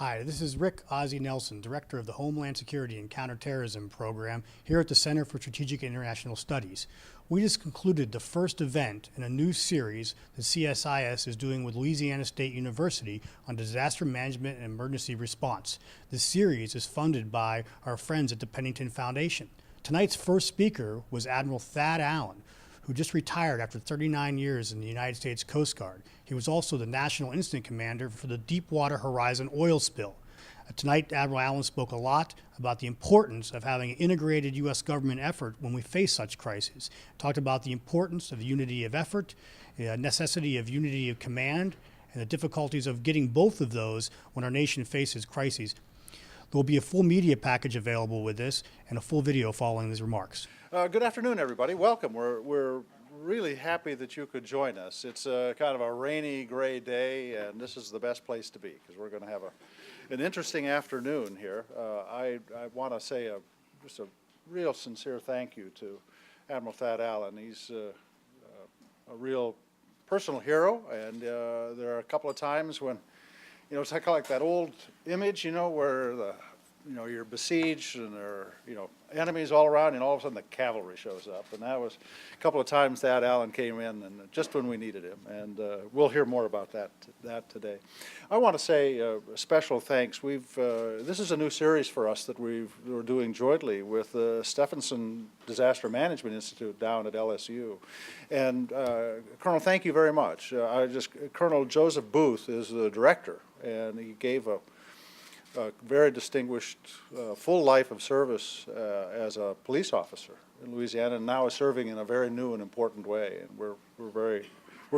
Hi, this is Rick Ozzie Nelson, Director of the Homeland Security and Counterterrorism Program here at the Center for Strategic and International Studies. We just concluded the first event in a new series that CSIS is doing with Louisiana State University on disaster management and emergency response. This series is funded by our friends at the Pennington Foundation. Tonight's first speaker was Admiral Thad Allen, who just retired after 39 years in the United States Coast Guard. He was also the National Incident Commander for the Deepwater Horizon oil spill. Tonight, Admiral Allen spoke a lot about the importance of having an integrated U.S. government effort when we face such crises. Talked about the importance of unity of effort, the necessity of unity of command, and the difficulties of getting both of those when our nation faces crises. There will be a full media package available with this and a full video following these remarks. Good afternoon, everybody. Welcome. We're really happy that you could join us. It's kind of a rainy, gray day, and this is the best place to be because we're going to have an interesting afternoon here. I want to say just a real sincere thank you to Admiral Thad Allen. He's a real personal hero, and there are a couple of times when, it's like that old image, where you're besieged and there are, enemies all around, and all of a sudden the cavalry shows up. And that was a couple of times Thad Allen came in, and just when we needed him. And we'll hear more about that today. I want to say a special thanks. This is a new series for us that we're doing jointly with the Stephenson Disaster Management Institute down at LSU. And Colonel, thank you very much. Colonel Joseph Booth is the director, and he gave a very distinguished full life of service as a police officer in Louisiana, and now is serving in a very new and important way. And we're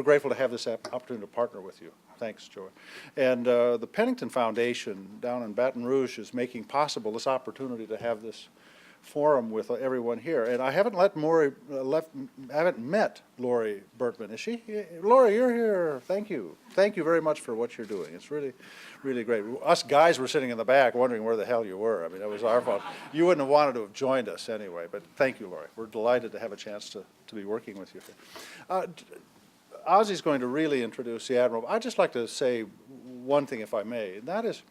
grateful to have this opportunity to partner with you. Thanks, Joy. And the Pennington Foundation down in Baton Rouge is making possible this opportunity to have this forum with everyone here. And I haven't met Lori Bertman. Is she? Lori, you're here. Thank you. Thank you very much for what you're doing. It's really, really great. Us guys were sitting in the back wondering where the hell you were. I mean, that was our fault. You wouldn't have wanted to have joined us anyway, but thank you, Lori. We're delighted to have a chance to be working with you here. Ozzie's going to really introduce the Admiral. I'd just like to say one thing, if I may, and that is,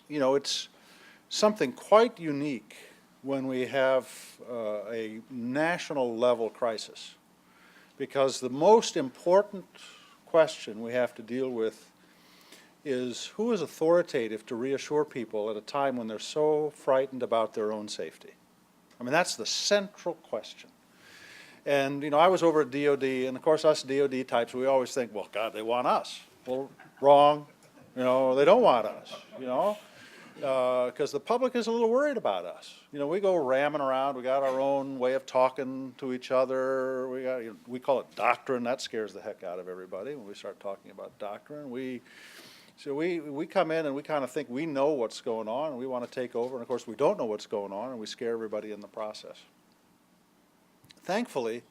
it's something quite unique when we have a national level crisis, because the most important question we have to deal with is who is authoritative to reassure people at a time when they're so frightened about their own safety. I mean, that's the central question. And I was over at DOD, and of course us DOD types, we always think, well, God, they want us. Well, wrong. They don't want us, because the public is a little worried about us. We go ramming around. We got our own way of talking to each other. We call it doctrine. That scares the heck out of everybody when we start talking about doctrine. So we come in and we kind of think we know what's going on, and we want to take over. And of course, we don't know what's going on, and we scare everybody in the process. Thankfully,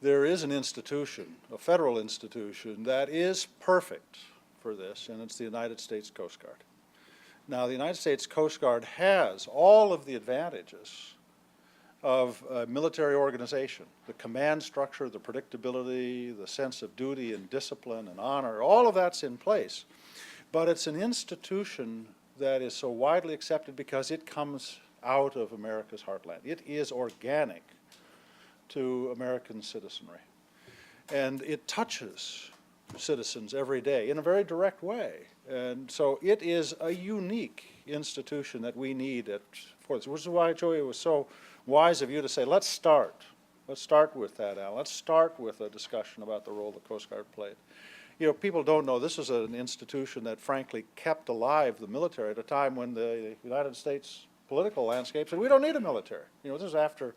there is an institution, a federal institution, that is perfect for this, and it's the United States Coast Guard. Now, the United States Coast Guard has all of the advantages of a military organization, the command structure, the predictability, the sense of duty and discipline and honor, all of that's in place. But it's an institution that is so widely accepted because it comes out of America's heartland. It is organic to American citizenry. And it touches citizens every day in a very direct way. And so it is a unique institution that we need for this, which is why, Joey, it was so wise of you to say, let's start. Let's start with that, Al. Let's start with a discussion about the role the Coast Guard played. People don't know this is an institution that frankly kept alive the military at a time when the United States political landscape said, we don't need a military. This is after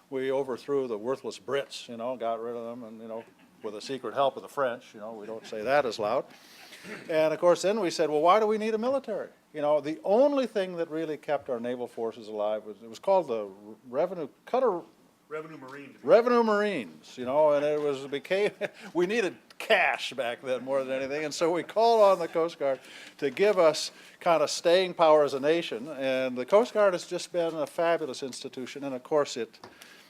we overthrew the worthless Brits, got rid of them, and, with the secret help of the French, we don't say that as loud. And of course, then we said, well, why do we need a military? The only thing that really kept our naval forces alive was called the Revenue Marines, and we needed cash back then more than anything, and so we called on the Coast Guard to give us kind of staying power as a nation, and the Coast Guard has just been a fabulous institution, and of course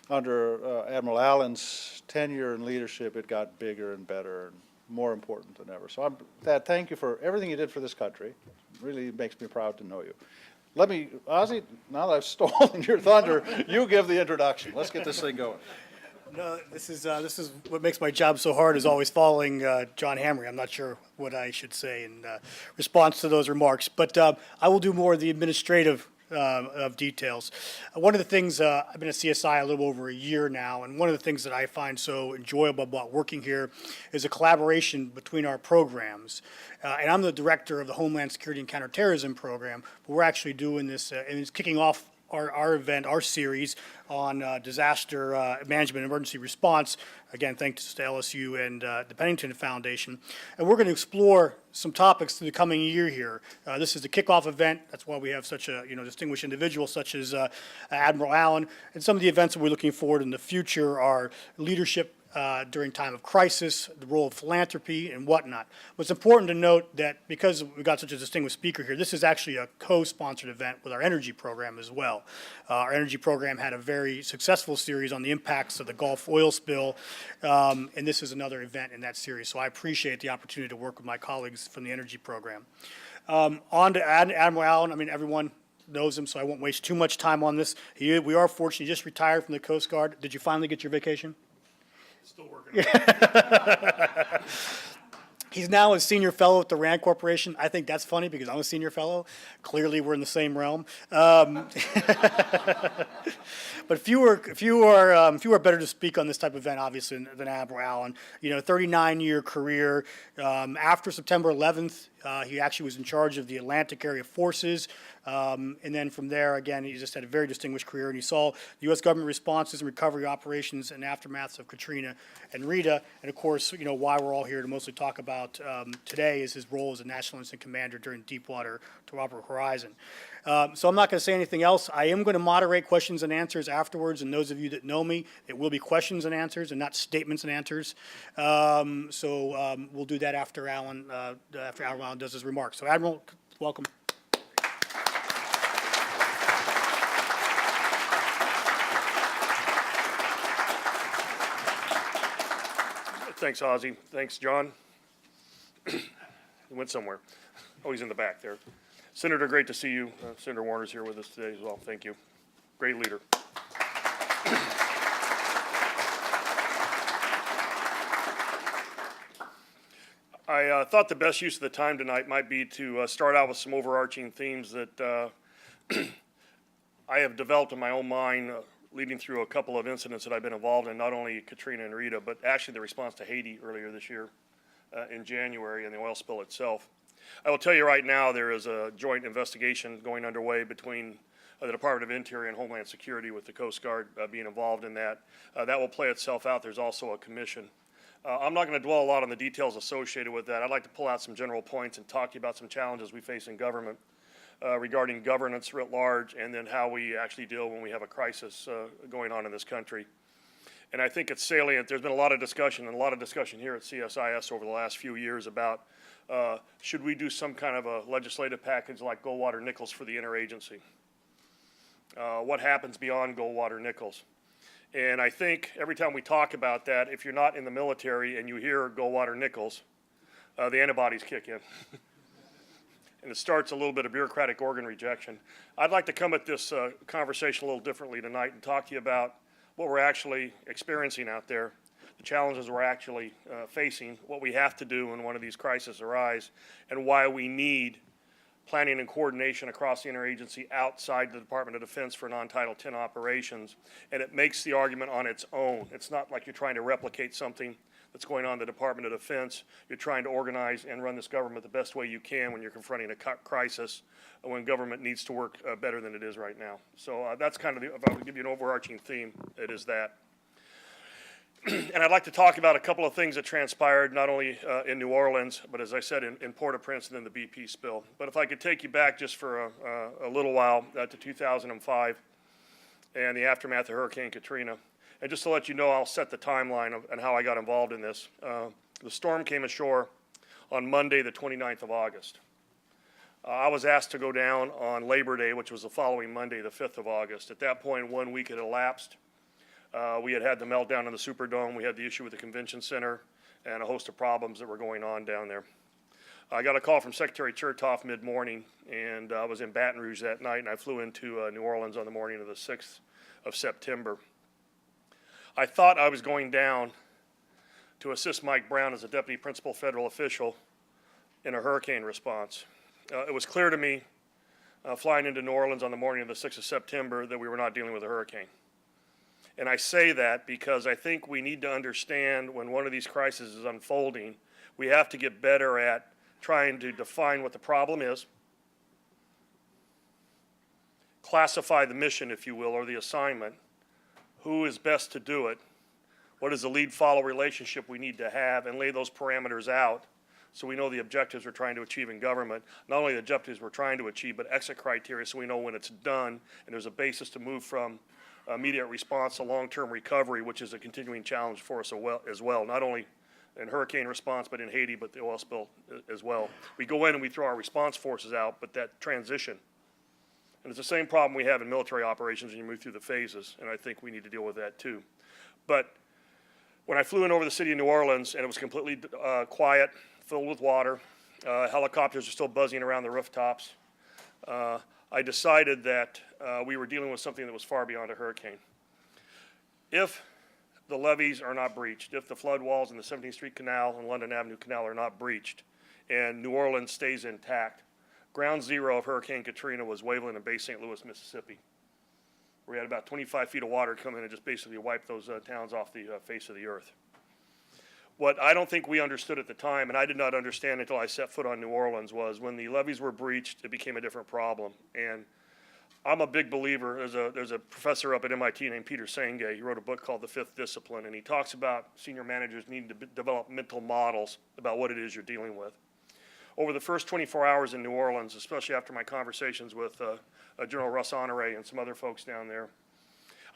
under Admiral Allen's tenure and leadership, it got bigger and better and more important than ever. So Thad, thank you for everything you did for this country. really makes me proud to know you. Let me, Ozzy, now that I've stolen your thunder, you give the introduction. Let's get this thing going. No, this is what makes my job so hard, is always following John Hamry. I'm not sure what I should say in response to those remarks, but I will do more of the administrative of details. One of the things, I've been at CSI a little over a year now, and one of the things that I find so enjoyable about working here is a collaboration between our programs. And I'm the director of the Homeland Security and Counterterrorism program, but we're actually doing this, and it's kicking off our event, our series on disaster management and emergency response, again, thanks to LSU and the Pennington Foundation. And we're going to explore some topics through the coming year here. This is the kickoff event. That's why we have such a distinguished individual such as Admiral Allen. And some of the events that we're looking forward in the future are leadership during time of crisis, the role of philanthropy, and whatnot. But it's important to note that because we've got such a distinguished speaker here, this is actually a co-sponsored event with our energy program as well. Our energy program had a very successful series on the impacts of the Gulf oil spill, and this is another event in that series. So I appreciate the opportunity to work with my colleagues from the energy program. On to Admiral Allen. I mean, everyone knows him, so I won't waste too much time on this. We are fortunate. He just retired from the Coast Guard. Did you finally get your vacation? Still working on it. He's now a senior fellow at the RAND Corporation. I think that's funny because I'm a senior fellow. Clearly, we're in the same realm. But few are better to speak on this type of event, obviously, than Admiral Allen. 39-year career. After September 11th, he actually was in charge of the Atlantic Area Forces. And then from there, again, he just had a very distinguished career. And he saw the U.S. government responses and recovery operations and aftermaths of Katrina and Rita. And, of course, why we're all here to mostly talk about today is his role as a National Incident Commander during Deepwater to Robert Horizon. So I'm not going to say anything else. I am going to moderate questions and answers afterwards, and those of you that know me, it will be questions and answers and not statements and answers. So we'll do that after Allen does his remarks. So Admiral, welcome. Thanks, Ozzy. Thanks, John. He went somewhere. Oh, he's in the back there. Senator, great to see you. Senator Warner's here with us today as well. Thank you. Great leader. I thought the best use of the time tonight might be to start out with some overarching themes that I have developed in my own mind leading through a couple of incidents that I've been involved in, not only Katrina and Rita, but actually the response to Haiti earlier this year in January and the oil spill itself. I will tell you right now there is a joint investigation going underway between the Department of Interior and Homeland Security with the Coast Guard being involved in that. That will play itself out. There's also a commission. I'm not going to dwell a lot on the details associated with that. I'd like to pull out some general points and talk to you about some challenges we face in government regarding governance writ large, and then how we actually deal when we have a crisis going on in this country. And I think it's salient. There's been a lot of discussion, and a lot of discussion here at CSIS over the last few years about should we do some kind of a legislative package like Goldwater Nichols for the interagency? What happens beyond Goldwater Nichols? And I think every time we talk about that, if you're not in the military and you hear Goldwater Nichols, the antibodies kick in. And it starts a little bit of bureaucratic organ rejection. I'd like to come at this conversation a little differently tonight and talk to you about what we're actually experiencing out there, the challenges we're actually facing, what we have to do when one of these crises arise, and why we need planning and coordination across the interagency outside the Department of Defense for non-Title 10 operations. And it makes the argument on its own. It's not like you're trying to replicate something that's going on in the Department of Defense. You're trying to organize and run this government the best way you can when you're confronting a crisis, when government needs to work better than it is right now. So that's kind of if I would give you an overarching theme, it is that. And I'd like to talk about a couple of things that transpired not only in New Orleans, but as I said, in Port-au-Prince and then the BP spill. But if I could take you back just for a little while to 2005 and the aftermath of Hurricane Katrina. And just to let you know, I'll set the timeline and how I got involved in this. The storm came ashore on Monday, the 29th of August. I was asked to go down on Labor Day, which was the following Monday, the 5th of August. At that point, 1 week had elapsed. We had the meltdown in the Superdome. We had the issue with the convention center and a host of problems that were going on down there. I got a call from Secretary Chertoff mid-morning, and I was in Baton Rouge that night, and I flew into New Orleans on the morning of the 6th of September. I thought I was going down to assist Mike Brown as a deputy principal federal official in a hurricane response. It was clear to me, flying into New Orleans on the morning of the 6th of September, that we were not dealing with a hurricane. And I say that because I think we need to understand when one of these crises is unfolding, we have to get better at trying to define what the problem is, classify the mission, if you will, or the assignment, who is best to do it, what is the lead-follow relationship we need to have, and lay those parameters out so we know the objectives we're trying to achieve in government, not only the objectives we're trying to achieve, but exit criteria so we know when it's done and there's a basis to move from immediate response to long-term recovery, which is a continuing challenge for us as well, not only in hurricane response, but in Haiti, but the oil spill as well. We go in and we throw our response forces out, but that transition, and it's the same problem we have in military operations when you move through the phases, and I think we need to deal with that too. But when I flew in over the city of New Orleans and it was completely quiet, filled with water, helicopters are still buzzing around the rooftops, I decided that we were dealing with something that was far beyond a hurricane. If the levees are not breached, if the flood walls in the 17th Street Canal and London Avenue Canal are not breached, and New Orleans stays intact, ground zero of Hurricane Katrina was Waveland and Bay St. Louis, Mississippi. We had about 25 feet of water come in and just basically wipe those towns off the face of the earth. What I don't think we understood at the time, and I did not understand until I set foot on New Orleans, was when the levees were breached, it became a different problem. And I'm a big believer. There's a professor up at MIT named Peter Senge. He wrote a book called The Fifth Discipline, and he talks about senior managers needing to develop mental models about what it is you're dealing with. Over the first 24 hours in New Orleans, especially after my conversations with General Russ Honore and some other folks down there,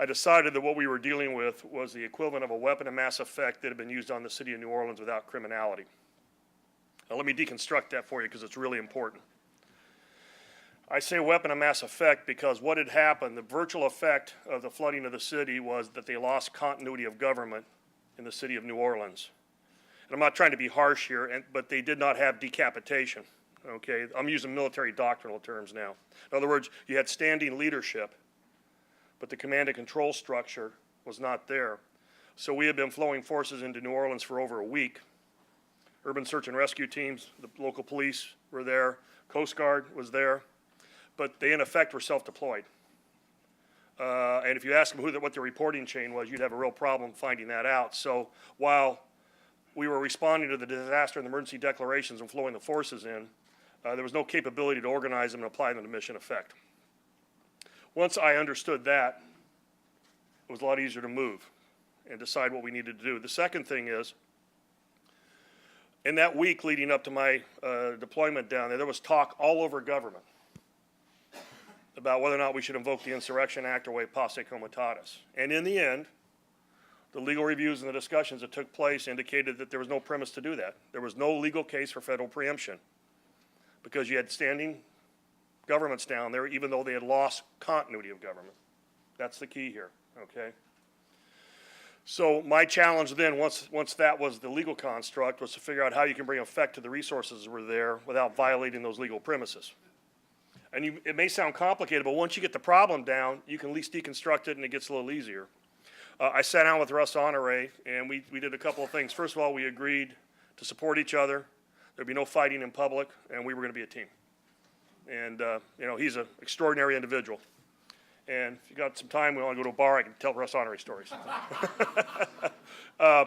I decided that what we were dealing with was the equivalent of a weapon of mass effect that had been used on the city of New Orleans without criminality. Now let me deconstruct that for you because it's really important. I say weapon of mass effect because what had happened, the virtual effect of the flooding of the city was that they lost continuity of government in the city of New Orleans. And I'm not trying to be harsh here, but they did not have decapitation, okay? I'm using military doctrinal terms now. In other words, you had standing leadership, but the command and control structure was not there. So we had been flowing forces into New Orleans for over a week. Urban search and rescue teams, the local police were there, Coast Guard was there, but they in effect were self-deployed. And if you ask them what the reporting chain was, you'd have a real problem finding that out. So while we were responding to the disaster and emergency declarations and flowing the forces in, there was no capability to organize them and apply them to mission effect. Once I understood that, it was a lot easier to move and decide what we needed to do. The second thing is, in that week leading up to my deployment down there was talk all over government about whether or not we should invoke the Insurrection Act or waive posse comitatus. And in the end, the legal reviews and the discussions that took place indicated that there was no premise to do that. There was no legal case for federal preemption because you had standing governments down there even though they had lost continuity of government. That's the key here, okay? So my challenge then, once that was the legal construct, was to figure out how you can bring effect to the resources that were there without violating those legal premises. And it may sound complicated, but once you get the problem down, you can at least deconstruct it and it gets a little easier. I sat down with Russ Honore and we did a couple of things. First of all, we agreed to support each other. There'd be no fighting in public, and we were going to be a team. And, you know, he's an extraordinary individual. And if you got some time, we want to go to a bar, I can tell Russ Honore stories. The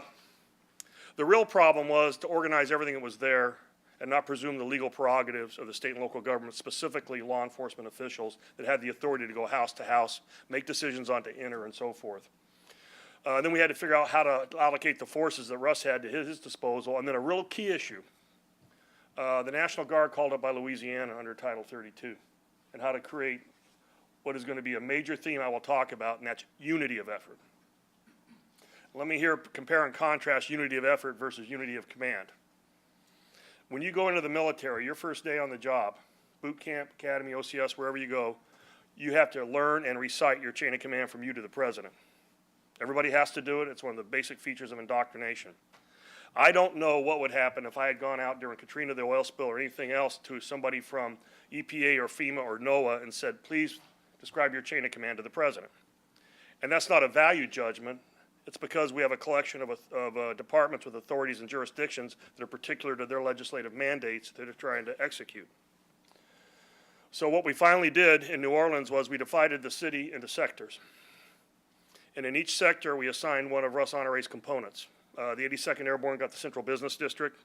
real problem was to organize everything that was there and not presume the legal prerogatives of the state and local government, specifically law enforcement officials that had the authority to go house to house, make decisions on to enter and so forth. Then we had to figure out how to allocate the forces that Russ had to his disposal. And then a real key issue, the National Guard called up by Louisiana under Title 32, and how to create what is going to be a major theme I will talk about, and that's unity of effort. Let me here compare and contrast unity of effort versus unity of command. When you go into the military, your first day on the job, boot camp, academy, OCS, wherever you go, you have to learn and recite your chain of command from you to the president. Everybody has to do it. It's one of the basic features of indoctrination. I don't know what would happen if I had gone out during Katrina, the oil spill, or anything else to somebody from EPA or FEMA or NOAA and said, please describe your chain of command to the president. And that's not a value judgment. It's because we have a collection of departments with authorities and jurisdictions that are particular to their legislative mandates that they're trying to execute. So what we finally did in New Orleans was we divided the city into sectors. And in each sector, we assigned one of Russ Honore's components. The 82nd Airborne got the Central Business District.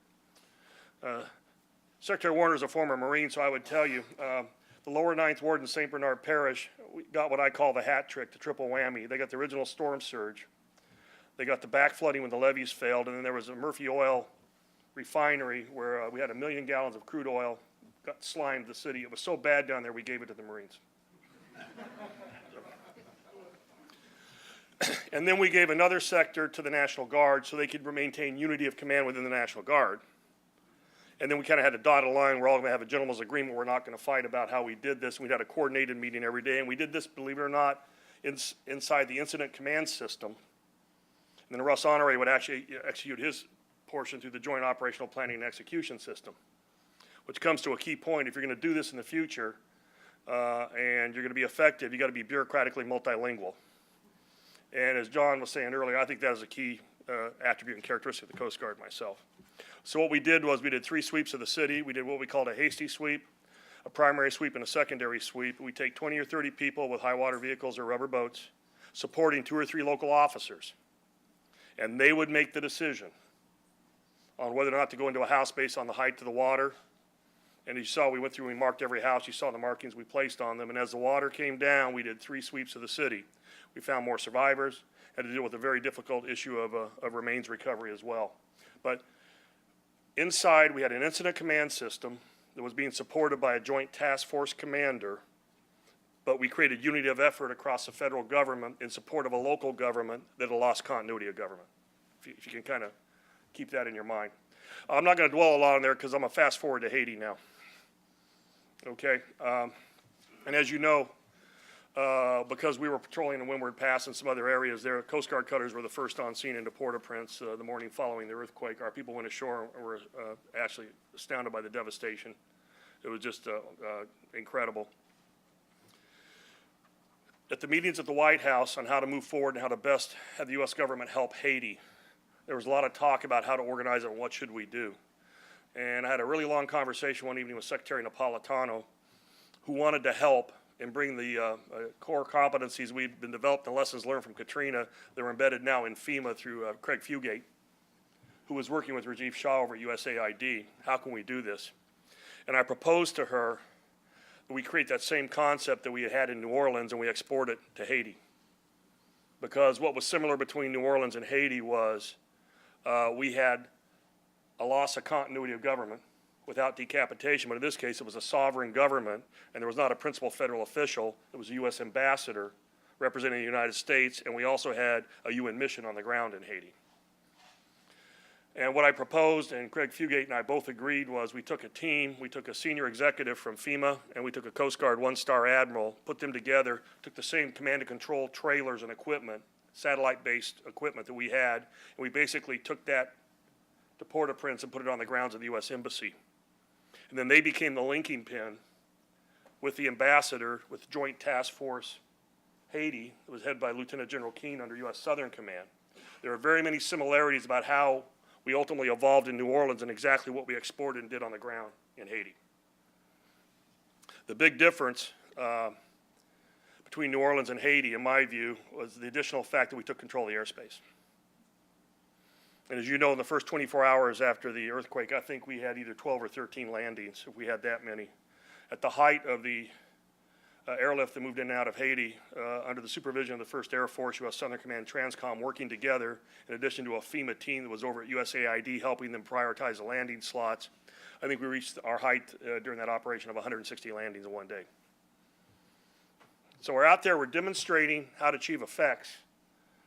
Secretary Warner is a former Marine, so I would tell you, the lower 9th Ward in St. Bernard Parish got what I call the hat trick, the triple whammy. They got the original storm surge. They got the back flooding when the levees failed, and then there was a Murphy Oil refinery where we had 1 million gallons of crude oil got slimed the city. It was so bad down there, we gave it to the Marines. And then we gave another sector to the National Guard so they could maintain unity of command within the National Guard. And then we kind of had a dotted line. We're all going to have a gentleman's agreement. We're not going to fight about how we did this. We had a coordinated meeting every day, and we did this, believe it or not, inside the incident command system. And then Russ Honore would actually execute his portion through the Joint Operational Planning and Execution System, which comes to a key point. If you're going to do this in the future and you're going to be effective, you got to be bureaucratically multilingual. And as John was saying earlier, I think that is a key attribute and characteristic of the Coast Guard myself. So what we did was we did 3 sweeps of the city. We did what we called a hasty sweep, a primary sweep, and a secondary sweep. We take 20 or 30 people with high water vehicles or rubber boats supporting 2 or 3 local officers. And they would make the decision on whether or not to go into a house based on the height of the water. And as you saw, we went through and we marked every house. You saw the markings we placed on them. And as the water came down, we did 3 sweeps of the city. We found more survivors, had to deal with a very difficult issue of remains recovery as well. But inside, we had an incident command system that was being supported by a joint task force commander, but we created unity of effort across the federal government in support of a local government that had lost continuity of government, if you can kind of keep that in your mind. I'm not going to dwell a lot on there because I'm going to fast forward to Haiti now. Okay, and as you know, because we were patrolling the Windward Pass and some other areas there, Coast Guard cutters were the first on scene into Port-au-Prince the morning following the earthquake. Our people went ashore and were actually astounded by the devastation. It was just incredible. At the meetings at the White House on how to move forward and how to best have the U.S. government help Haiti, there was a lot of talk about how to organize it and what should we do. And I had a really long conversation one evening with Secretary Napolitano, who wanted to help and bring the core competencies we've been developed and lessons learned from Katrina that are embedded now in FEMA through Craig Fugate, who was working with Rajiv Shah over at USAID. How can we do this? And I proposed to her that we create that same concept that we had in New Orleans and we export it to Haiti. Because what was similar between New Orleans and Haiti was we had a loss of continuity of government without decapitation, but in this case it was a sovereign government and there was not a principal federal official. It was a U.S. ambassador representing the United States, and we also had a UN mission on the ground in Haiti. And what I proposed, and Craig Fugate and I both agreed, was we took a team, we took a senior executive from FEMA, and we took a Coast Guard one-star admiral, put them together, took the same command and control trailers and equipment, satellite-based equipment that we had, and we basically took that to Port-au-Prince and put it on the grounds of the U.S. Embassy. And then they became the linking pin with the ambassador, with Joint Task Force Haiti. It was headed by Lieutenant General Keane under U.S. Southern Command. There are very many similarities about how we ultimately evolved in New Orleans and exactly what we exported and did on the ground in Haiti. The big difference between New Orleans and Haiti, in my view, was the additional fact that we took control of the airspace. And as you know, in the first 24 hours after the earthquake, I think we had either 12 or 13 landings, if we had that many. At the height of the airlift that moved in and out of Haiti, under the supervision of the 1st Air Force, U.S. Southern Command, TRANSCOM, working together, in addition to a FEMA team that was over at USAID helping them prioritize the landing slots, I think we reached our height during that operation of 160 landings in one day. So we're out there, we're demonstrating how to achieve effects.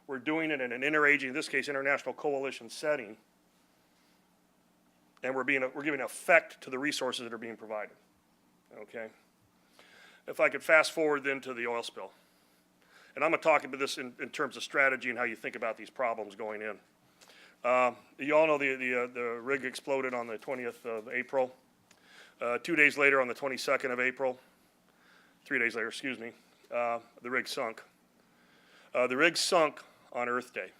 We're doing it in an interagency, in this case, international coalition setting, and we're giving effect to the resources that are being provided, okay? If I could fast forward then to the oil spill. And I'm going to talk about this in terms of strategy and how you think about these problems going in. You all know the rig exploded on the 20th of April. 2 days later, on the 22nd of April, 3 days later, excuse me, the rig sunk. The rig sunk on Earth Day.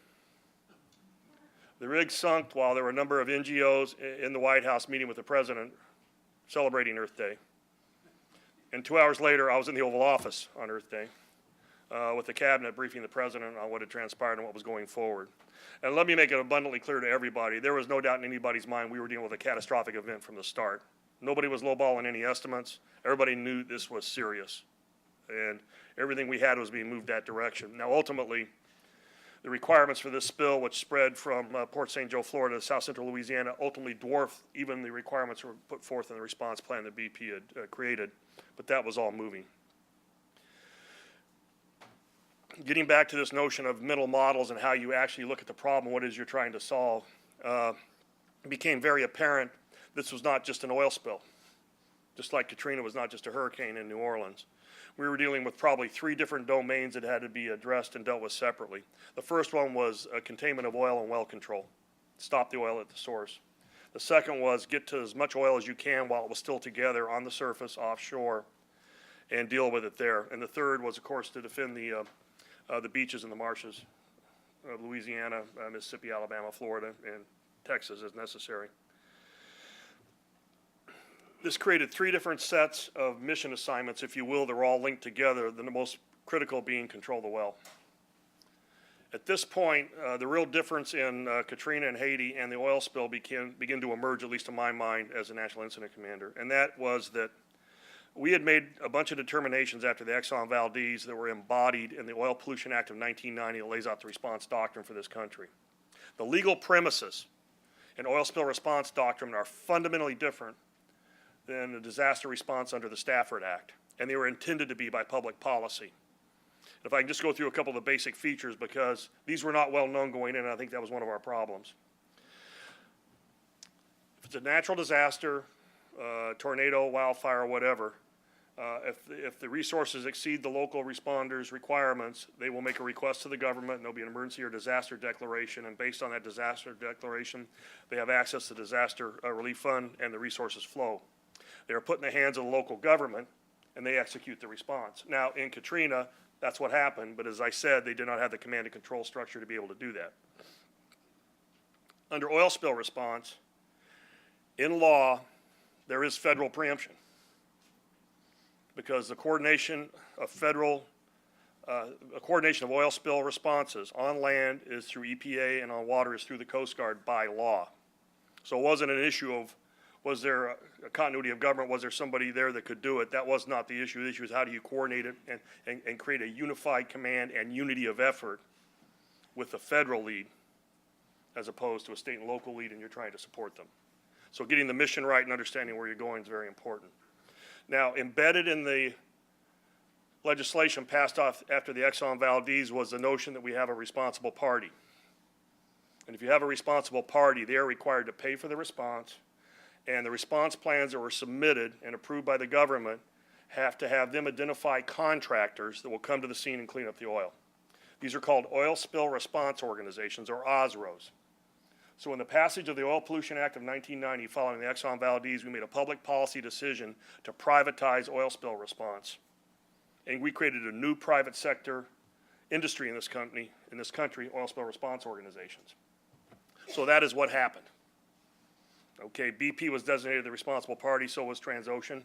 The rig sunk while there were a number of NGOs in the White House meeting with the president celebrating Earth Day. And 2 hours later, I was in the Oval Office on Earth Day with the cabinet briefing the president on what had transpired and what was going forward. And let me make it abundantly clear to everybody, there was no doubt in anybody's mind we were dealing with a catastrophic event from the start. Nobody was lowballing any estimates. Everybody knew this was serious. And everything we had was being moved that direction. Now, ultimately, the requirements for this spill, which spread from Port St. Joe, Florida to South Central Louisiana, ultimately dwarfed even the requirements that were put forth in the response plan that BP had created. But that was all moving. Getting back to this notion of mental models and how you actually look at the problem, what it is you're trying to solve, it became very apparent this was not just an oil spill. Just like Katrina was not just a hurricane in New Orleans. We were dealing with probably 3 different domains that had to be addressed and dealt with separately. The first one was containment of oil and well control. Stop the oil at the source. The second was get to as much oil as you can while it was still together on the surface, offshore, and deal with it there. And the third was, of course, to defend the beaches and the marshes of Louisiana, Mississippi, Alabama, Florida, and Texas as necessary. This created 3 different sets of mission assignments, if you will, that were all linked together, the most critical being control the well. At this point, the real difference in Katrina and Haiti and the oil spill began to emerge, at least in my mind, as a National Incident Commander. And that was that we had made a bunch of determinations after the Exxon Valdez that were embodied in the Oil Pollution Act of 1990 that lays out the response doctrine for this country. The legal premises in oil spill response doctrine are fundamentally different than the disaster response under the Stafford Act, and they were intended to be by public policy. If I can just go through a couple of the basic features, because these were not well known going in, and I think that was one of our problems. If it's a natural disaster, tornado, wildfire, whatever, if the resources exceed the local responders' requirements, they will make a request to the government, and there'll be an emergency or disaster declaration, and based on that disaster declaration, they have access to the disaster relief fund, and the resources flow. They are put in the hands of the local government, and they execute the response. Now, in Katrina, that's what happened, but as I said, they did not have the command and control structure to be able to do that. Under oil spill response, in law, there is federal preemption, because the coordination of oil spill responses on land is through EPA and on water is through the Coast Guard by law. So it wasn't an issue of, was there a continuity of government, was there somebody there that could do it? That was not the issue. The issue is how do you coordinate it and create a unified command and unity of effort with the federal lead as opposed to a state and local lead, and you're trying to support them. So getting the mission right and understanding where you're going is very important. Now, embedded in the legislation passed off after the Exxon Valdez was the notion that we have a responsible party. And if you have a responsible party, they are required to pay for the response, and the response plans that were submitted and approved by the government have to have them identify contractors that will come to the scene and clean up the oil. These are called Oil Spill Response Organizations, or OSROs. So in the passage of the Oil Pollution Act of 1990, following the Exxon Valdez, we made a public policy decision to privatize oil spill response. And we created a new private sector industry in this country, oil spill response organizations. So that is what happened. Okay, BP was designated the responsible party, so was Transocean.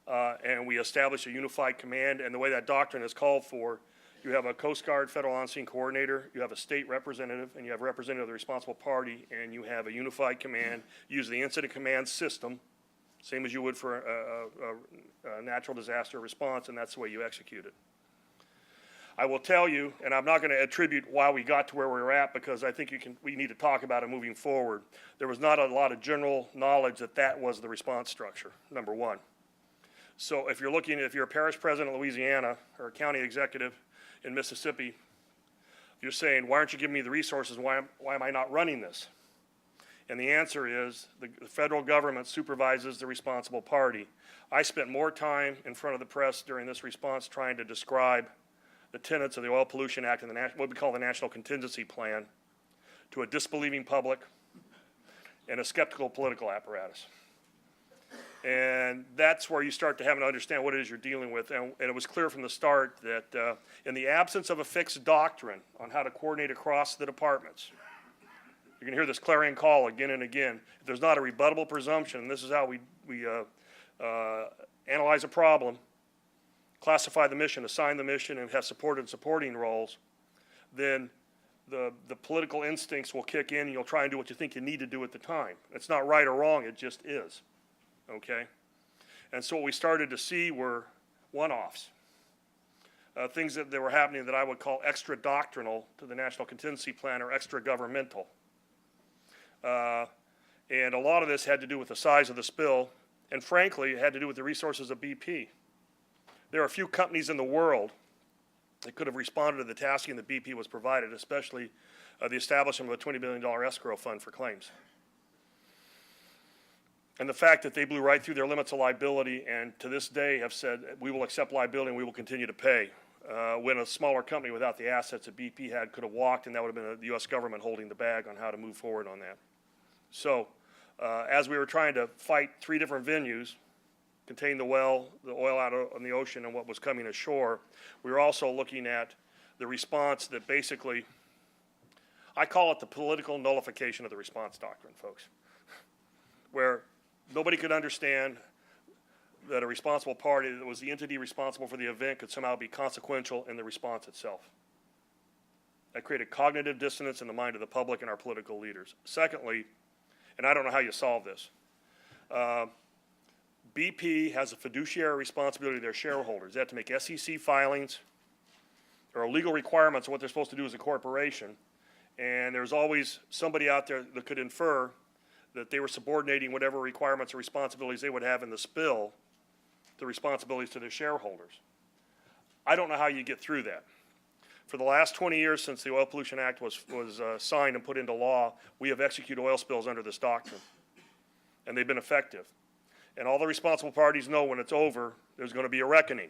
And we established a unified command, and the way that doctrine is called for, you have a Coast Guard Federal On-Scene Coordinator, you have a state representative, and you have a representative of the responsible party, and you have a unified command. Use the incident command system, same as you would for a natural disaster response, and that's the way you execute it. I will tell you, and I'm not going to attribute why we got to where we were at, because I think we need to talk about it moving forward. There was not a lot of general knowledge that that was the response structure, number one. So if you're a parish president in Louisiana or a county executive in Mississippi, you're saying, why aren't you giving me the resources? Why am I not running this? And the answer is the federal government supervises the responsible party. I spent more time in front of the press during this response trying to describe the tenets of the Oil Pollution Act and what we call the National Contingency Plan to a disbelieving public and a skeptical political apparatus. And that's where you start to have to understand what it is you're dealing with. And it was clear from the start that in the absence of a fixed doctrine on how to coordinate across the departments, you're going to hear this clarion call again and again. If there's not a rebuttable presumption, and this is how we analyze a problem, classify the mission, assign the mission, and have support and supporting roles, then the political instincts will kick in and you'll try and do what you think you need to do at the time. It's not right or wrong, it just is. Okay? And so what we started to see were one-offs. Things that were happening that I would call extra-doctrinal to the National Contingency Plan or extra-governmental. And a lot of this had to do with the size of the spill, and frankly, it had to do with the resources of BP. There are a few companies in the world that could have responded to the tasking that BP was provided, especially the establishment of a $20 billion escrow fund for claims. And the fact that they blew right through their limits of liability and to this day have said, we will accept liability and we will continue to pay. When a smaller company without the assets that BP had could have walked, and that would have been the U.S. government holding the bag on how to move forward on that. So as we were trying to fight three different venues, contain the well, the oil out on the ocean, and what was coming ashore, we were also looking at the response that basically, I call it the political nullification of the response doctrine, folks, where nobody could understand that a responsible party that was the entity responsible for the event could somehow be consequential in the response itself. That created cognitive dissonance in the mind of the public and our political leaders. Secondly, and I don't know how you solve this, BP has a fiduciary responsibility to their shareholders. They have to make SEC filings. There are legal requirements of what they're supposed to do as a corporation. And there's always somebody out there that could infer that they were subordinating whatever requirements or responsibilities they would have in the spill to responsibilities to their shareholders. I don't know how you get through that. For the last 20 years since the Oil Pollution Act was signed and put into law, we have executed oil spills under this doctrine. And they've been effective. And all the responsible parties know when it's over, there's going to be a reckoning.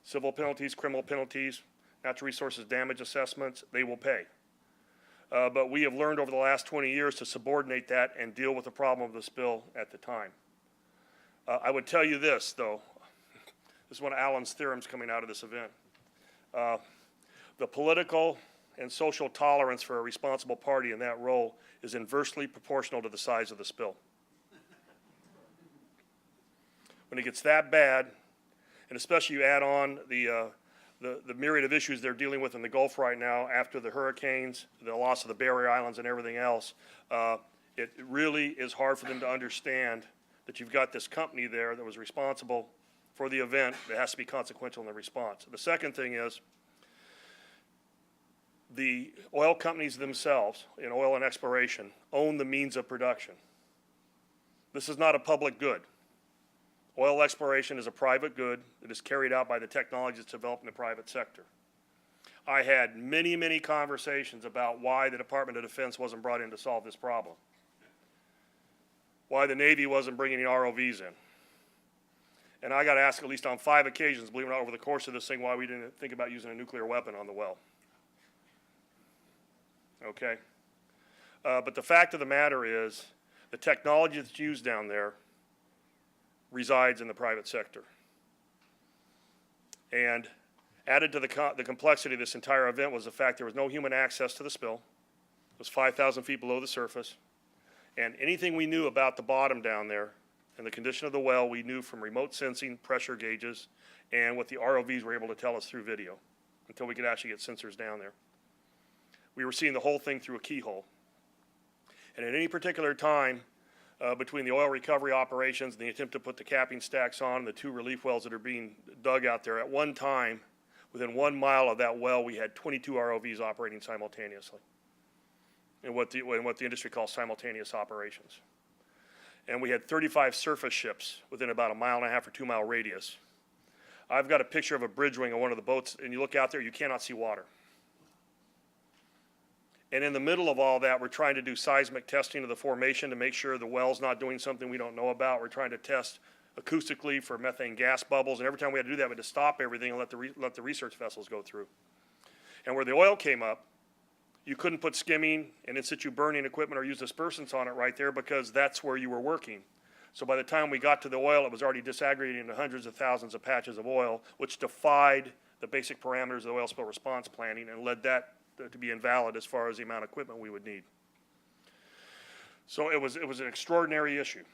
Civil penalties, criminal penalties, natural resources damage assessments, they will pay. But we have learned over the last 20 years to subordinate that and deal with the problem of the spill at the time. I would tell you this, though. This is one of Alan's theorems coming out of this event. The political and social tolerance for a responsible party in that role is inversely proportional to the size of the spill. When it gets that bad, and especially you add on the myriad of issues they're dealing with in the Gulf right now after the hurricanes, the loss of the barrier islands and everything else, it really is hard for them to understand that you've got this company there that was responsible for the event that has to be consequential in the response. The second thing is the oil companies themselves in oil and exploration own the means of production. This is not a public good. Oil exploration is a private good that is carried out by the technologies developed in the private sector. I had many, many conversations about why the Department of Defense wasn't brought in to solve this problem, why the Navy wasn't bringing the ROVs in. And I got asked at least on 5 occasions, believe it or not, over the course of this thing, why we didn't think about using a nuclear weapon on the well. Okay? But the fact of the matter is, the technology that's used down there resides in the private sector. And added to the complexity of this entire event was the fact there was no human access to the spill. It was 5,000 feet below the surface. And anything we knew about the bottom down there and the condition of the well, we knew from remote sensing, pressure gauges, and what the ROVs were able to tell us through video until we could actually get sensors down there. We were seeing the whole thing through a keyhole. And at any particular time, between the oil recovery operations and the attempt to put the capping stacks on and the 2 relief wells that are being dug out there, at one time, within 1 mile of that well, we had 22 ROVs operating simultaneously in what the industry calls simultaneous operations. And we had 35 surface ships within about a 1.5 mile or 2 mile radius. I've got a picture of a bridge wing on one of the boats, and you look out there, you cannot see water. And in the middle of all that, we're trying to do seismic testing of the formation to make sure the well's not doing something we don't know about. We're trying to test acoustically for methane gas bubbles, and every time we had to do that, we had to stop everything and let the research vessels go through. And where the oil came up, you couldn't put skimming and in situ burning equipment or use dispersants on it right there because that's where you were working. So by the time we got to the oil, it was already disaggregating into hundreds of thousands of patches of oil, which defied the basic parameters of the oil spill response planning and led that to be invalid as far as the amount of equipment we would need. So it was an extraordinary issue.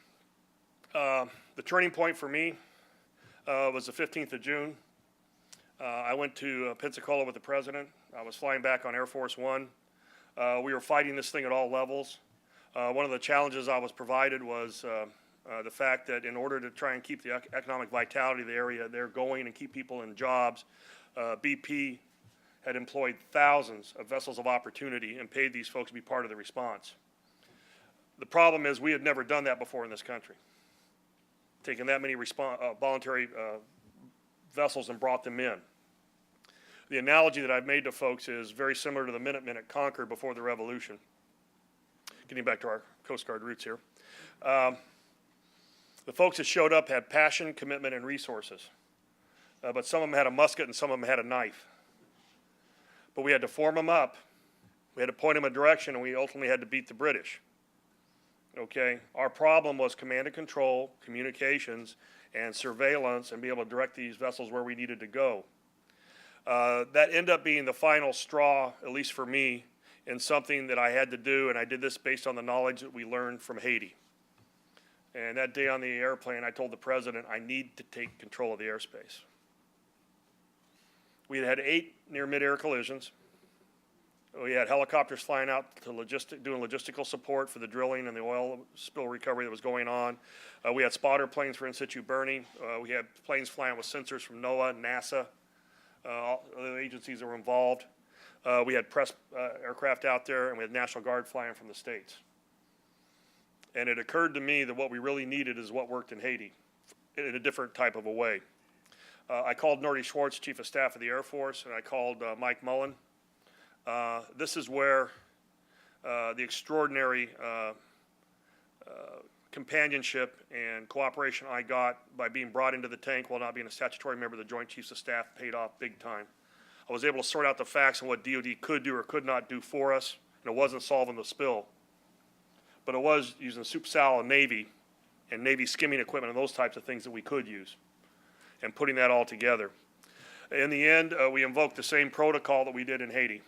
The turning point for me was the 15th of June. I went to Pensacola with the president. I was flying back on Air Force One. We were fighting this thing at all levels. One of the challenges I was provided was the fact that in order to try and keep the economic vitality of the area there going and keep people in jobs, BP had employed thousands of vessels of opportunity and paid these folks to be part of the response. The problem is we had never done that before in this country, taken that many voluntary vessels and brought them in. The analogy that I've made to folks is very similar to the Minutemen at Concord before the Revolution. Getting back to our Coast Guard roots here. The folks that showed up had passion, commitment, and resources. But some of them had a musket and some of them had a knife. But we had to form them up, we had to point them a direction, and we ultimately had to beat the British. Okay, our problem was command and control, communications, and surveillance, and be able to direct these vessels where we needed to go. That ended up being the final straw, at least for me, in something that I had to do, and I did this based on the knowledge that we learned from Haiti. And that day on the airplane, I told the president, I need to take control of the airspace. We had 8 near mid-air collisions. We had helicopters flying out to doing logistical support for the drilling and the oil spill recovery that was going on. We had spotter planes for in situ burning. We had planes flying with sensors from NOAA, NASA, all the agencies that were involved. We had press aircraft out there, and we had National Guard flying from the States. And it occurred to me that what we really needed is what worked in Haiti in a different type of a way. I called Norty Schwartz, Chief of Staff of the Air Force, and I called Mike Mullen. This is where the extraordinary companionship and cooperation I got by being brought into the tank while not being a statutory member of the Joint Chiefs of Staff paid off big time. I was able to sort out the facts on what DOD could do or could not do for us, and it wasn't solving the spill. But it was using soup sal and Navy skimming equipment and those types of things that we could use, and putting that all together. In the end, we invoked the same protocol that we did in Haiti.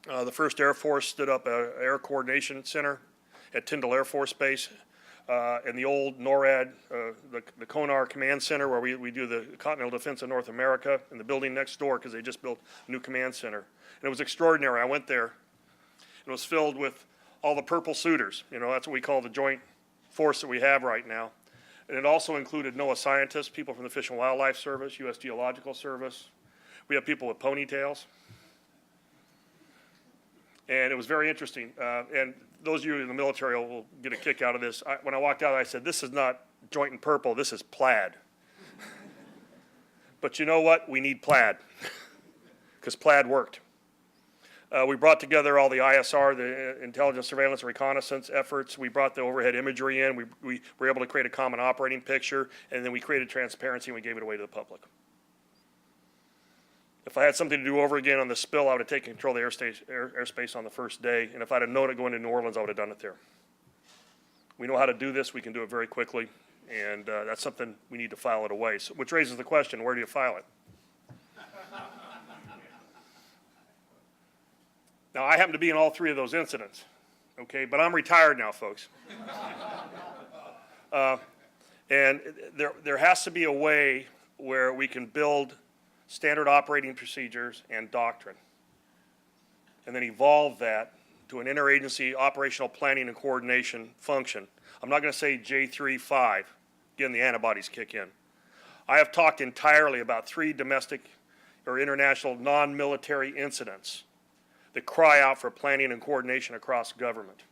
The 1st Air Force stood up an Air Coordination Center at Tyndall Air Force Base in the old NORAD, the CONAR Command Center, where we do the Continental Defense of North America, in the building next door because they just built a new command center. And it was extraordinary. I went there, and it was filled with all the purple suiters. You know, that's what we call the joint force that we have right now. And it also included NOAA scientists, people from the Fish and Wildlife Service, U.S. Geological Service. We have people with ponytails. And it was very interesting. And those of you in the military will get a kick out of this. When I walked out, I said, this is not joint and purple, this is plaid. But you know what? We need plaid, because plaid worked. We brought together all the ISR, the intelligence, surveillance, and reconnaissance efforts. We brought the overhead imagery in. We were able to create a common operating picture, and then we created transparency, and we gave it away to the public. If I had something to do over again on the spill, I would have taken control of the airspace on the first day, and if I'd have known it going to New Orleans, I would have done it there. We know how to do this. We can do it very quickly, and that's something we need to file it away. So, which raises the question, where do you file it? Now, I happen to be in all 3 of those incidents, okay, but I'm retired now, folks. And there has to be a way where we can build standard operating procedures and doctrine, and then evolve that to an interagency operational planning and coordination function. I'm not going to say J3-5, again, the antibodies kick in. I have talked entirely about 3 domestic or international non-military incidents that cry out for planning and coordination across government.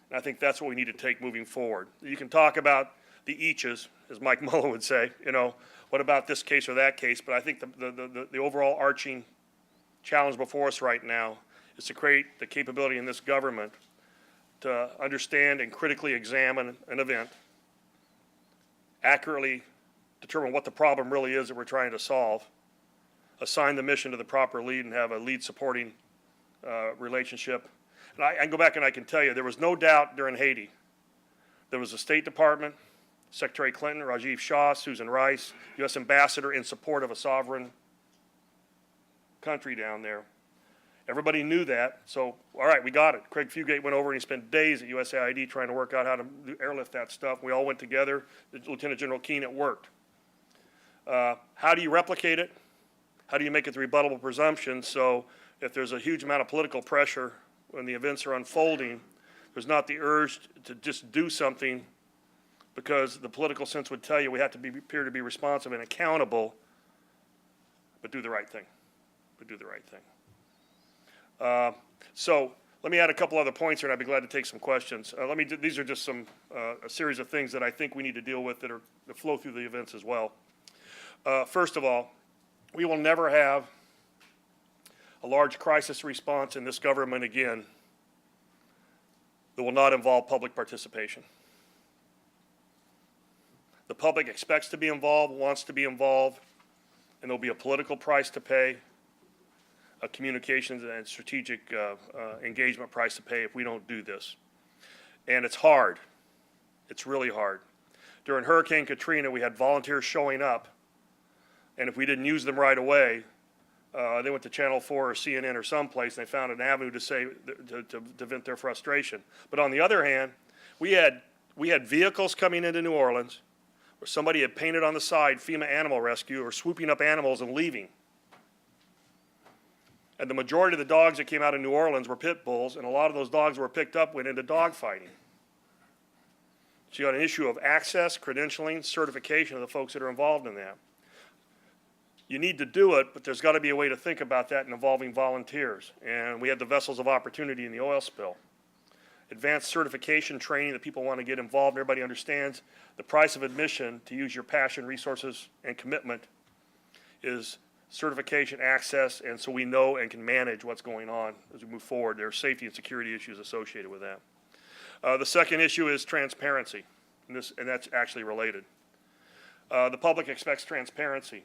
And I think that's what we need to take moving forward. You can talk about the eaches, as Mike Mullen would say, you know, what about this case or that case, but I think the overall arching challenge before us right now is to create the capability in this government to understand and critically examine an event, accurately determine what the problem really is that we're trying to solve, assign the mission to the proper lead, and have a lead supporting relationship. And I can go back and I can tell you, there was no doubt during Haiti. There was the State Department, Secretary Clinton, Rajiv Shah, Susan Rice, U.S. Ambassador in support of a sovereign country down there. Everybody knew that, so, all right, we got it. Craig Fugate went over and he spent days at USAID trying to work out how to airlift that stuff. We all went together. Lieutenant General Keane, it worked. How do you replicate it? How do you make it the rebuttable presumption so if there's a huge amount of political pressure when the events are unfolding, there's not the urge to just do something because the political sense would tell you we have to appear to be responsive and accountable, but do the right thing. So let me add a couple other points here, and I'd be glad to take some questions. These are just a series of things that I think we need to deal with that flow through the events as well. First of all, we will never have a large crisis response in this government again that will not involve public participation. The public expects to be involved, wants to be involved, and there'll be a political price to pay, a communications and strategic engagement price to pay if we don't do this. And it's hard. It's really hard. During Hurricane Katrina, we had volunteers showing up, and if we didn't use them right away, they went to Channel 4 or CNN or someplace, and they found an avenue to vent their frustration. But on the other hand, we had vehicles coming into New Orleans where somebody had painted on the side FEMA Animal Rescue or swooping up animals and leaving. And the majority of the dogs that came out of New Orleans were pit bulls, and a lot of those dogs were picked up, went into dog fighting. So you got an issue of access, credentialing, certification of the folks that are involved in that. You need to do it, but there's got to be a way to think about that involving volunteers. And we had the vessels of opportunity in the oil spill. Advanced certification training that people want to get involved. Everybody understands the price of admission to use your passion, resources, and commitment is certification, access, and so we know and can manage what's going on as we move forward. There are safety and security issues associated with that. The second issue is transparency, and that's actually related. The public expects transparency.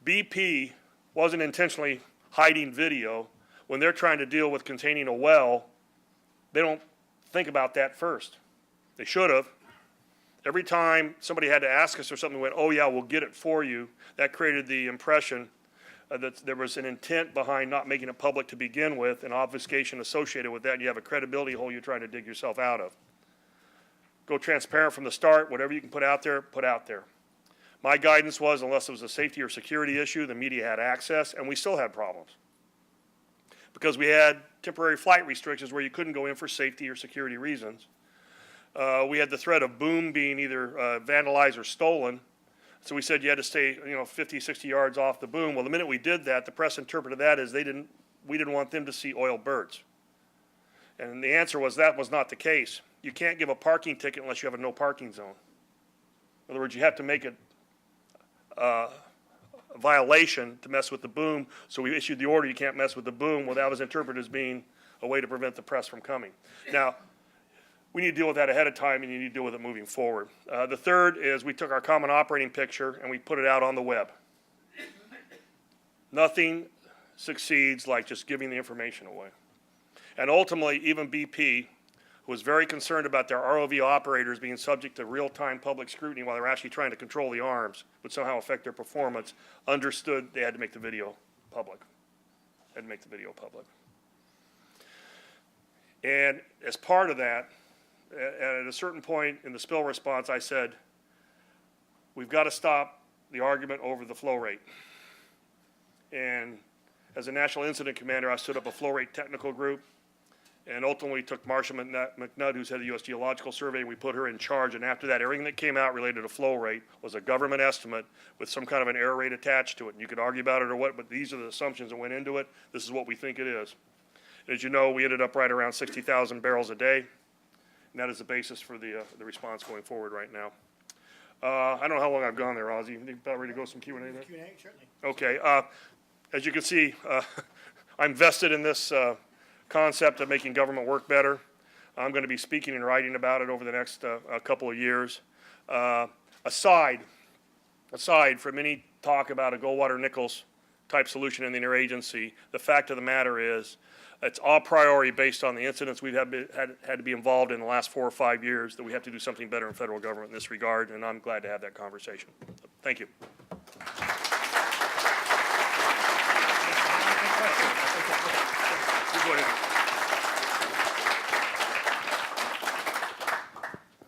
BP wasn't intentionally hiding video. When they're trying to deal with containing a well, they don't think about that first. They should have. Every time somebody had to ask us or something, we went, oh yeah, we'll get it for you. That created the impression that there was an intent behind not making it public to begin with, and obfuscation associated with that. You have a credibility hole you're trying to dig yourself out of. Go transparent from the start. Whatever you can put out there, put out there. My guidance was, unless it was a safety or security issue, the media had access, and we still had problems. Because we had temporary flight restrictions where you couldn't go in for safety or security reasons. We had the threat of boom being either vandalized or stolen. So we said you had to stay, 50, 60 yards off the boom. Well, the minute we did that, the press interpreted that as we didn't want them to see oil birds. And the answer was that was not the case. You can't give a parking ticket unless you have a no parking zone. In other words, you have to make it a violation to mess with the boom. So we issued the order, you can't mess with the boom. Well, that was interpreted as being a way to prevent the press from coming. Now, we need to deal with that ahead of time, and you need to deal with it moving forward. The third is we took our common operating picture and we put it out on the web. Nothing succeeds like just giving the information away. And ultimately, even BP, who was very concerned about their ROV operators being subject to real-time public scrutiny while they're actually trying to control the arms, would somehow affect their performance, understood they had to make the video public. And as part of that, at a certain point in the spill response, I said, we've got to stop the argument over the flow rate. And as a National Incident Commander, I stood up a flow rate technical group, and ultimately took Marcia McNutt, who's head of the U.S. Geological Survey, and we put her in charge. And after that, everything that came out related to flow rate was a government estimate with some kind of an error rate attached to it. And you could argue about it or what, but these are the assumptions that went into it. This is what we think it is. And as you know, we ended up right around 60,000 barrels a day. And that is the basis for the response going forward right now. I don't know how long I've gone there, Ozzy. You think about ready to go some Q&A there? Q&A, certainly. Okay. As you can see, I'm vested in this concept of making government work better. I'm going to be speaking and writing about it over the next couple of years. Aside from any talk about a Goldwater-Nichols type solution in the interagency. The fact of the matter is, it's all priority based on the incidents we've had to be involved in the last 4 or 5 years, that we have to do something better in federal government in this regard, and I'm glad to have that conversation. Thank you. You go ahead.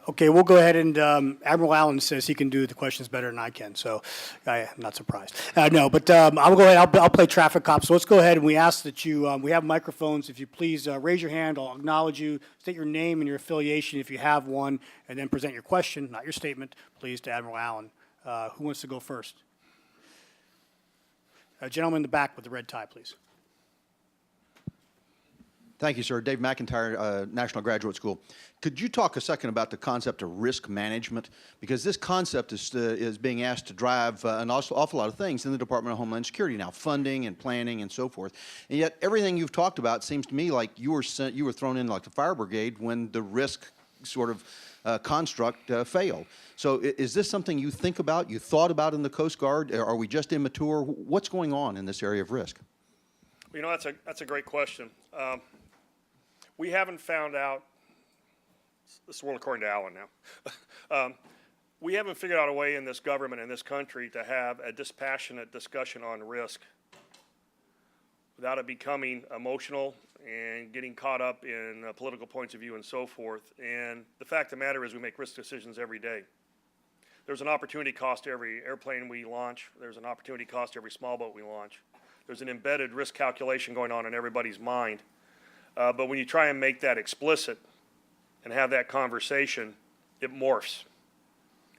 Okay, we'll go ahead and Admiral Allen says he can do the questions better than I can, so I'm not surprised. No, but I'll go ahead. I'll play traffic cop. So let's go ahead and we ask that you. We have microphones. If you please raise your hand, I'll acknowledge you. State your name and your affiliation if you have one, and then present your question, not your statement, please, to Admiral Allen. Who wants to go first? Gentleman in the back with the red tie, please. Thank you, sir. Dave McIntyre, National Graduate School. Could you talk a second about the concept of risk management? Because this concept is being asked to drive an awful lot of things in the Department of Homeland Security now, funding and planning and so forth. And yet everything you've talked about seems to me like you were thrown in like the fire brigade when the risk sort of construct failed. So is this something you think about, you thought about in the Coast Guard? Are we just immature? What's going on in this area of risk? You know, that's a great question. We haven't found out, this is world according to Alan now, we haven't figured out a way in this government, in this country, to have a dispassionate discussion on risk without it becoming emotional and getting caught up in political points of view and so forth. And the fact of the matter is we make risk decisions every day. There's an opportunity cost to every airplane we launch. There's an opportunity cost to every small boat we launch. There's an embedded risk calculation going on in everybody's mind. But when you try and make that explicit and have that conversation, it morphs.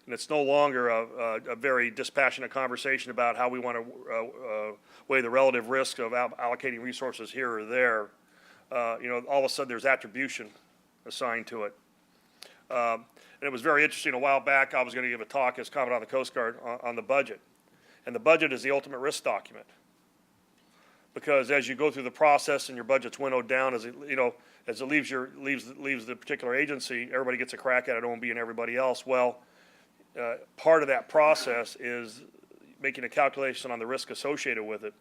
And it's no longer a very dispassionate conversation about how we want to weigh the relative risk of allocating resources here or there. You know, all of a sudden there's attribution assigned to it. And it was very interesting. A while back I was going to give a talk as Commandant of the Coast Guard on the budget. And the budget is the ultimate risk document. Because as you go through the process and your budget's winnowed down, as it leaves the particular agency, everybody gets a crack at it, OMB and everybody else. Well, part of that process is making a calculation on the risk associated with it.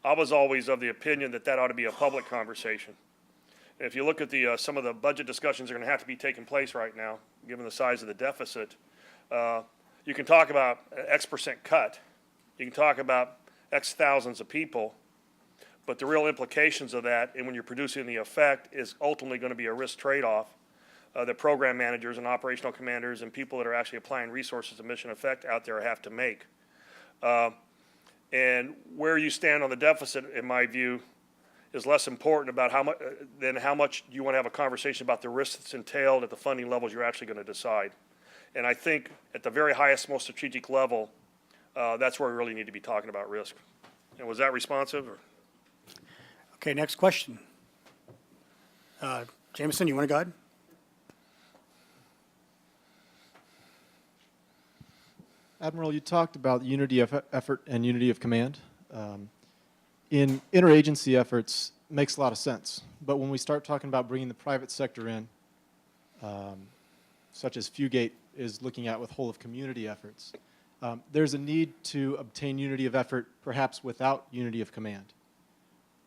I was always of the opinion that ought to be a public conversation. And if you look at some of the budget discussions that are going to have to be taking place right now, given the size of the deficit, you can talk about X% cut. You can talk about X thousands of people. But the real implications of that, and when you're producing the effect, is ultimately going to be a risk trade-off that program managers and operational commanders and people that are actually applying resources to mission effect out there have to make. And where you stand on the deficit, in my view, is less important about how much you want to have a conversation about the risks that's entailed at the funding levels you're actually going to decide. And I think at the very highest, most strategic level, that's where we really need to be talking about risk. And was that responsive? Or? Okay, next question. Jameson, you want to go ahead? Admiral, you talked about unity of effort and unity of command. In interagency efforts, makes a lot of sense. But when we start talking about bringing the private sector in, such as Fugate is looking at with whole of community efforts, there's a need to obtain unity of effort, perhaps without unity of command.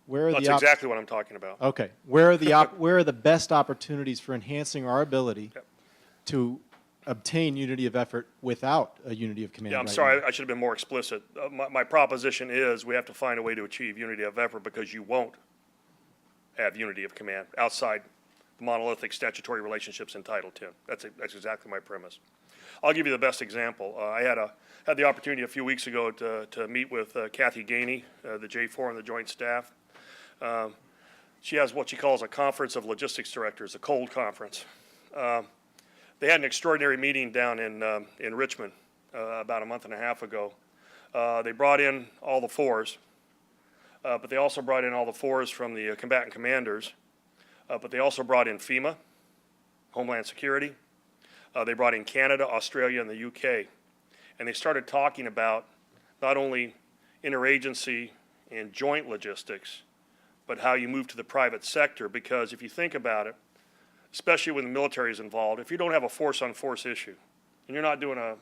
Where are That's exactly what I'm talking about. Okay. Where are the best opportunities for enhancing our ability to obtain unity of effort without a unity of command? Yeah, I'm sorry, I should have been more explicit. My proposition is we have to find a way to achieve unity of effort because you won't have unity of command outside the monolithic statutory relationships in Title X. That's exactly my premise. I'll give you the best example. I had the opportunity a few weeks ago to meet with Kathy Gainey, the J4 and the Joint Staff. She has what she calls a conference of logistics directors, a cold conference. They had an extraordinary meeting down in Richmond about a month and a half ago. They brought in all the fours, but they also brought in all the fours from the combatant commanders, but they also brought in FEMA, Homeland Security. They brought in Canada, Australia, and the UK. And they started talking about not only interagency and joint logistics, but how you move to the private sector, because if you think about it, especially when the military is involved, if you don't have a force-on-force issue, and you're not doing a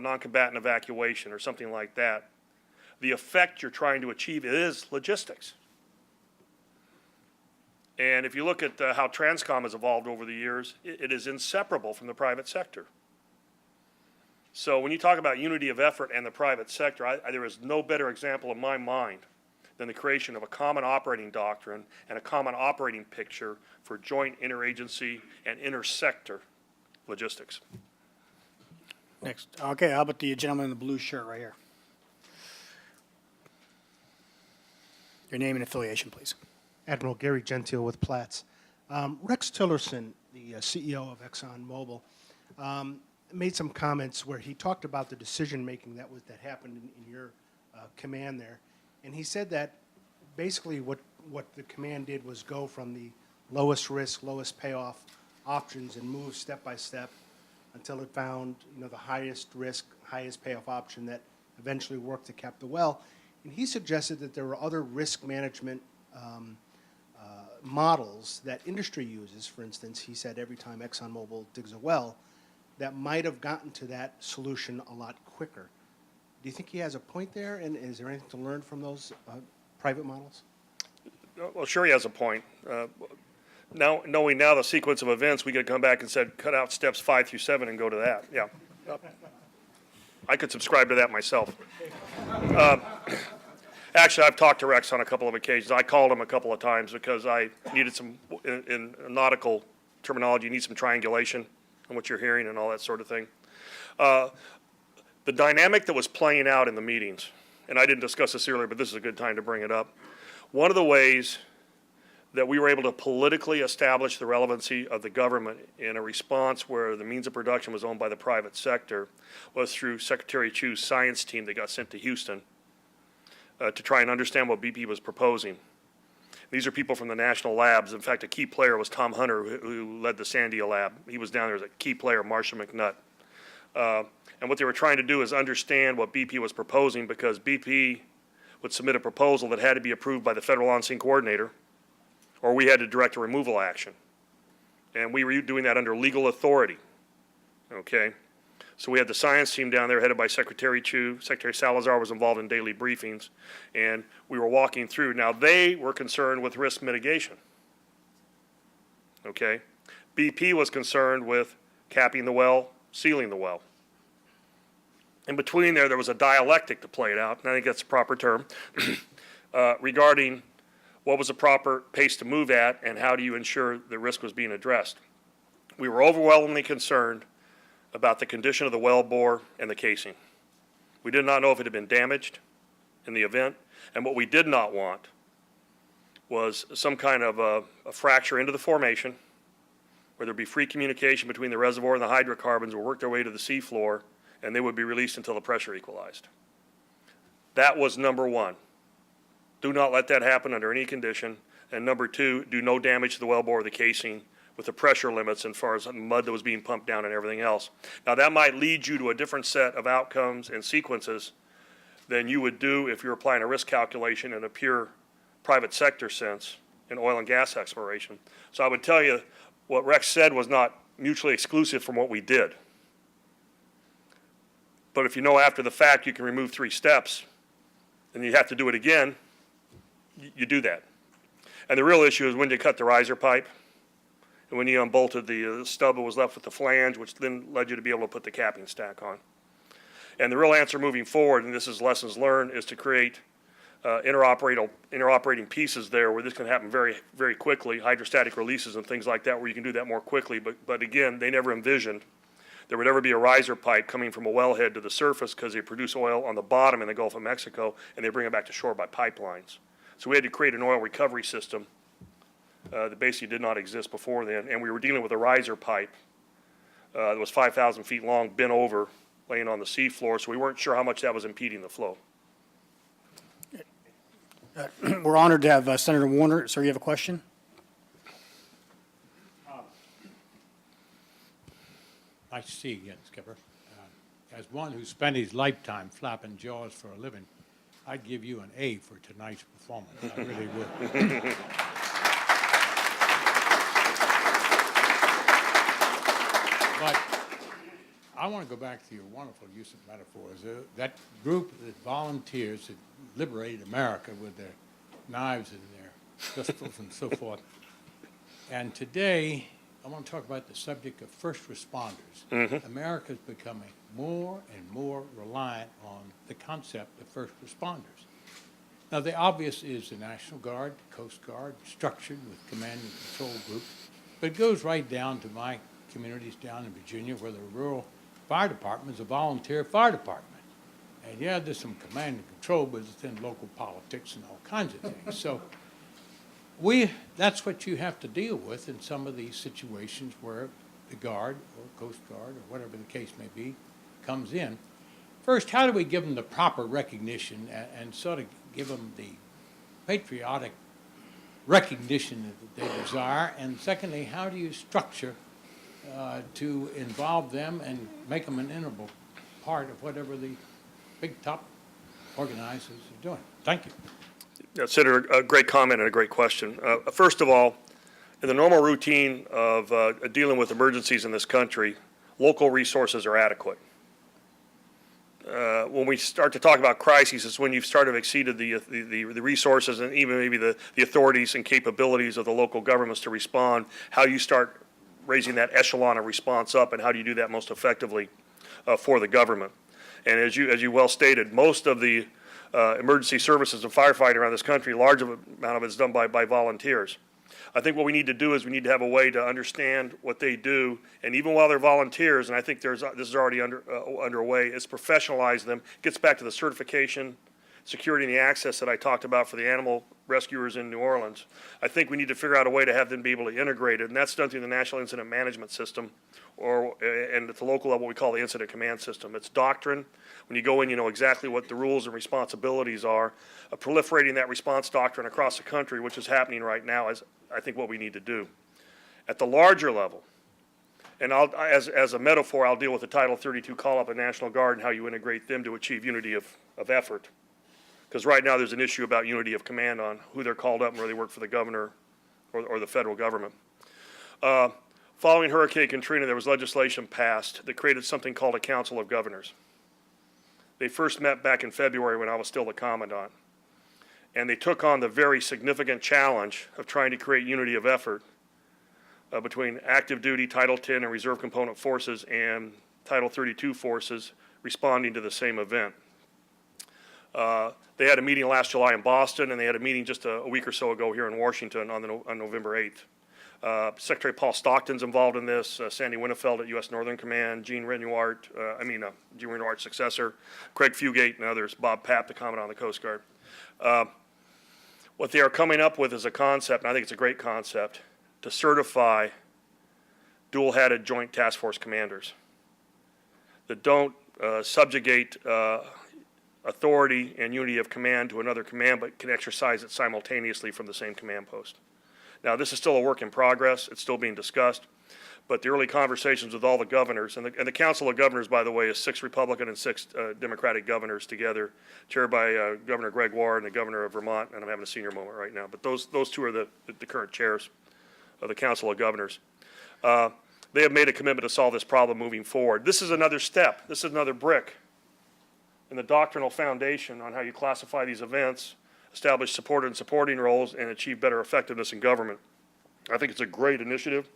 non-combatant evacuation or something like that, the effect you're trying to achieve is logistics. And if you look at how Transcom has evolved over the years, it is inseparable from the private sector. So when you talk about unity of effort and the private sector, there is no better example in my mind than the creation of a common operating doctrine and a common operating picture for joint interagency and intersector logistics. Next. Okay, how about the gentleman in the blue shirt right here? Your name and affiliation, please. Admiral Gary Gentile with Platts. Rex Tillerson, the CEO of ExxonMobil, made some comments where he talked about the decision-making that happened in your command there. And he said that basically what the command did was go from the lowest risk, lowest payoff options and move step by step until it found, the highest risk, highest payoff option that eventually worked to cap the well. And he suggested that there were other risk management models that industry uses. For instance, he said every time ExxonMobil digs a well, that might have gotten to that solution a lot quicker. Do you think he has a point there, and is there anything to learn from those private models? Well, sure he has a point. Knowing now the sequence of events, we could come back and said, cut out steps 5 through 7 and go to that. Yeah. I could subscribe to that myself. Actually, I've talked to Rex on a couple of occasions. I called him a couple of times because I needed some, in nautical terminology, you need some triangulation on what you're hearing and all that sort of thing. The dynamic that was playing out in the meetings, and I didn't discuss this earlier, but this is a good time to bring it up. One of the ways that we were able to politically establish the relevancy of the government in a response where the means of production was owned by the private sector was through Secretary Chu's science team that got sent to Houston to try and understand what BP was proposing. These are people from the national labs. In fact, a key player was Tom Hunter, who led the Sandia lab. He was down there as a key player, Marcia McNutt. And what they were trying to do is understand what BP was proposing, because BP would submit a proposal that had to be approved by the federal on-scene coordinator, or we had to direct a removal action. And we were doing that under legal authority, okay? So we had the science team down there headed by Secretary Chu. Secretary Salazar was involved in daily briefings, and we were walking through. Now, they were concerned with risk mitigation, okay? BP was concerned with capping the well, sealing the well. In between there was a dialectic to play it out, and I think that's the proper term, regarding what was the proper pace to move at and how do you ensure the risk was being addressed. We were overwhelmingly concerned about the condition of the well bore and the casing. We did not know if it had been damaged in the event, and what we did not want was some kind of a fracture into the formation where there'd be free communication between the reservoir and the hydrocarbons would work their way to the seafloor, and they would be released until the pressure equalized. That was number one. Do not let that happen under any condition. And number two, do no damage to the wellbore or the casing with the pressure limits as far as mud that was being pumped down and everything else. Now, that might lead you to a different set of outcomes and sequences than you would do if you're applying a risk calculation in a pure private sector sense in oil and gas exploration. So I would tell you what Rex said was not mutually exclusive from what we did. But if you know after the fact you can remove 3 steps and you have to do it again, you do that. And the real issue is when you cut the riser pipe and when you unbolted the stub that was left with the flange, which then led you to be able to put the capping stack on. And the real answer moving forward, and this is lessons learned, is to create interoperating pieces there where this can happen very, very quickly, hydrostatic releases and things like that where you can do that more quickly. But again, they never envisioned there would ever be a riser pipe coming from a wellhead to the surface because they produce oil on the bottom in the Gulf of Mexico and they bring it back to shore by pipelines. So we had to create an oil recovery system that basically did not exist before then. And we were dealing with a riser pipe that was 5,000 feet long, bent over, laying on the seafloor. So we weren't sure how much that was impeding the flow. We're honored to have Senator Warner. Sir, you have a question? Nice to see you again, Skipper. As one who spent his lifetime flapping jaws for a living, I'd give you an A for tonight's performance. I really would. But I want to go back to your wonderful use of metaphors. That group that volunteers that liberated America with their knives and their pistols and so forth. And today, I want to talk about the subject of first responders. America is becoming more and more reliant on the concept of first responders. Now, the obvious is the National Guard, the Coast Guard, structured with command and control groups, but it goes right down to my communities down in Virginia where the rural fire department is a volunteer fire department. And yeah, there's some command and control, but it's in local politics and all kinds of things. So that's what you have to deal with in some of these situations where the Guard or Coast Guard or whatever the case may be comes in. First, how do we give them the proper recognition and sort of give them the patriotic recognition that they desire? And secondly, how do you structure to involve them and make them an integral part of whatever the big top organizers are doing? Thank you. Yeah, Senator, a great comment and a great question. First of all, in the normal routine of dealing with emergencies in this country, local resources are adequate. When we start to talk about crises, it's when you've started to exceeded the resources and even maybe the authorities and capabilities of the local governments to respond, how you start raising that echelon of response up, and how do you do that most effectively for the government. And as you well stated, most of the emergency services and firefighting around this country, large amount of it is done by volunteers. I think what we need to do is we need to have a way to understand what they do, and even while they're volunteers, and I think this is already underway, is professionalize them. Gets back to the certification, security, and the access that I talked about for the animal rescuers in New Orleans. I think we need to figure out a way to have them be able to integrate it, and that's done through the National Incident Management System, and at the local level we call the Incident Command System. It's doctrine. When you go in, you know exactly what the rules and responsibilities are. Proliferating that response doctrine across the country, which is happening right now, is I think what we need to do. At the larger level, and as a metaphor, I'll deal with the Title 32 call-up of National Guard and how you integrate them to achieve unity of effort. Because right now there's an issue about unity of command on who they're called up and where they work for the governor or the federal government. Following Hurricane Katrina, there was legislation passed that created something called a Council of Governors. They first met back in February when I was still the commandant. And they took on the very significant challenge of trying to create unity of effort between active duty, Title 10, and reserve component forces and Title 32 forces responding to the same event. They had a meeting last July in Boston, and they had a meeting just a week or so ago here in Washington on November 8th. Secretary Paul Stockton's involved in this, Sandy Winnefeld at U.S. Northern Command, Gene Renoirt's successor, Craig Fugate and others, Bob Papp, the Commandant on the Coast Guard. What they are coming up with is a concept, and I think it's a great concept, to certify dual-hatted Joint Task Force commanders that don't subjugate authority and unity of command to another command, but can exercise it simultaneously from the same command post. Now, this is still a work in progress. It's still being discussed. But the early conversations with all the governors, and the Council of Governors, by the way, is 6 Republican and 6 Democratic governors together, chaired by Governor Greg Ward and the governor of Vermont, and I'm having a senior moment right now. But those two are the current chairs of the Council of Governors. They have made a commitment to solve this problem moving forward. This is another step. This is another brick in the doctrinal foundation on how you classify these events, establish supported and supporting roles, and achieve better effectiveness in government. I think it's a great initiative.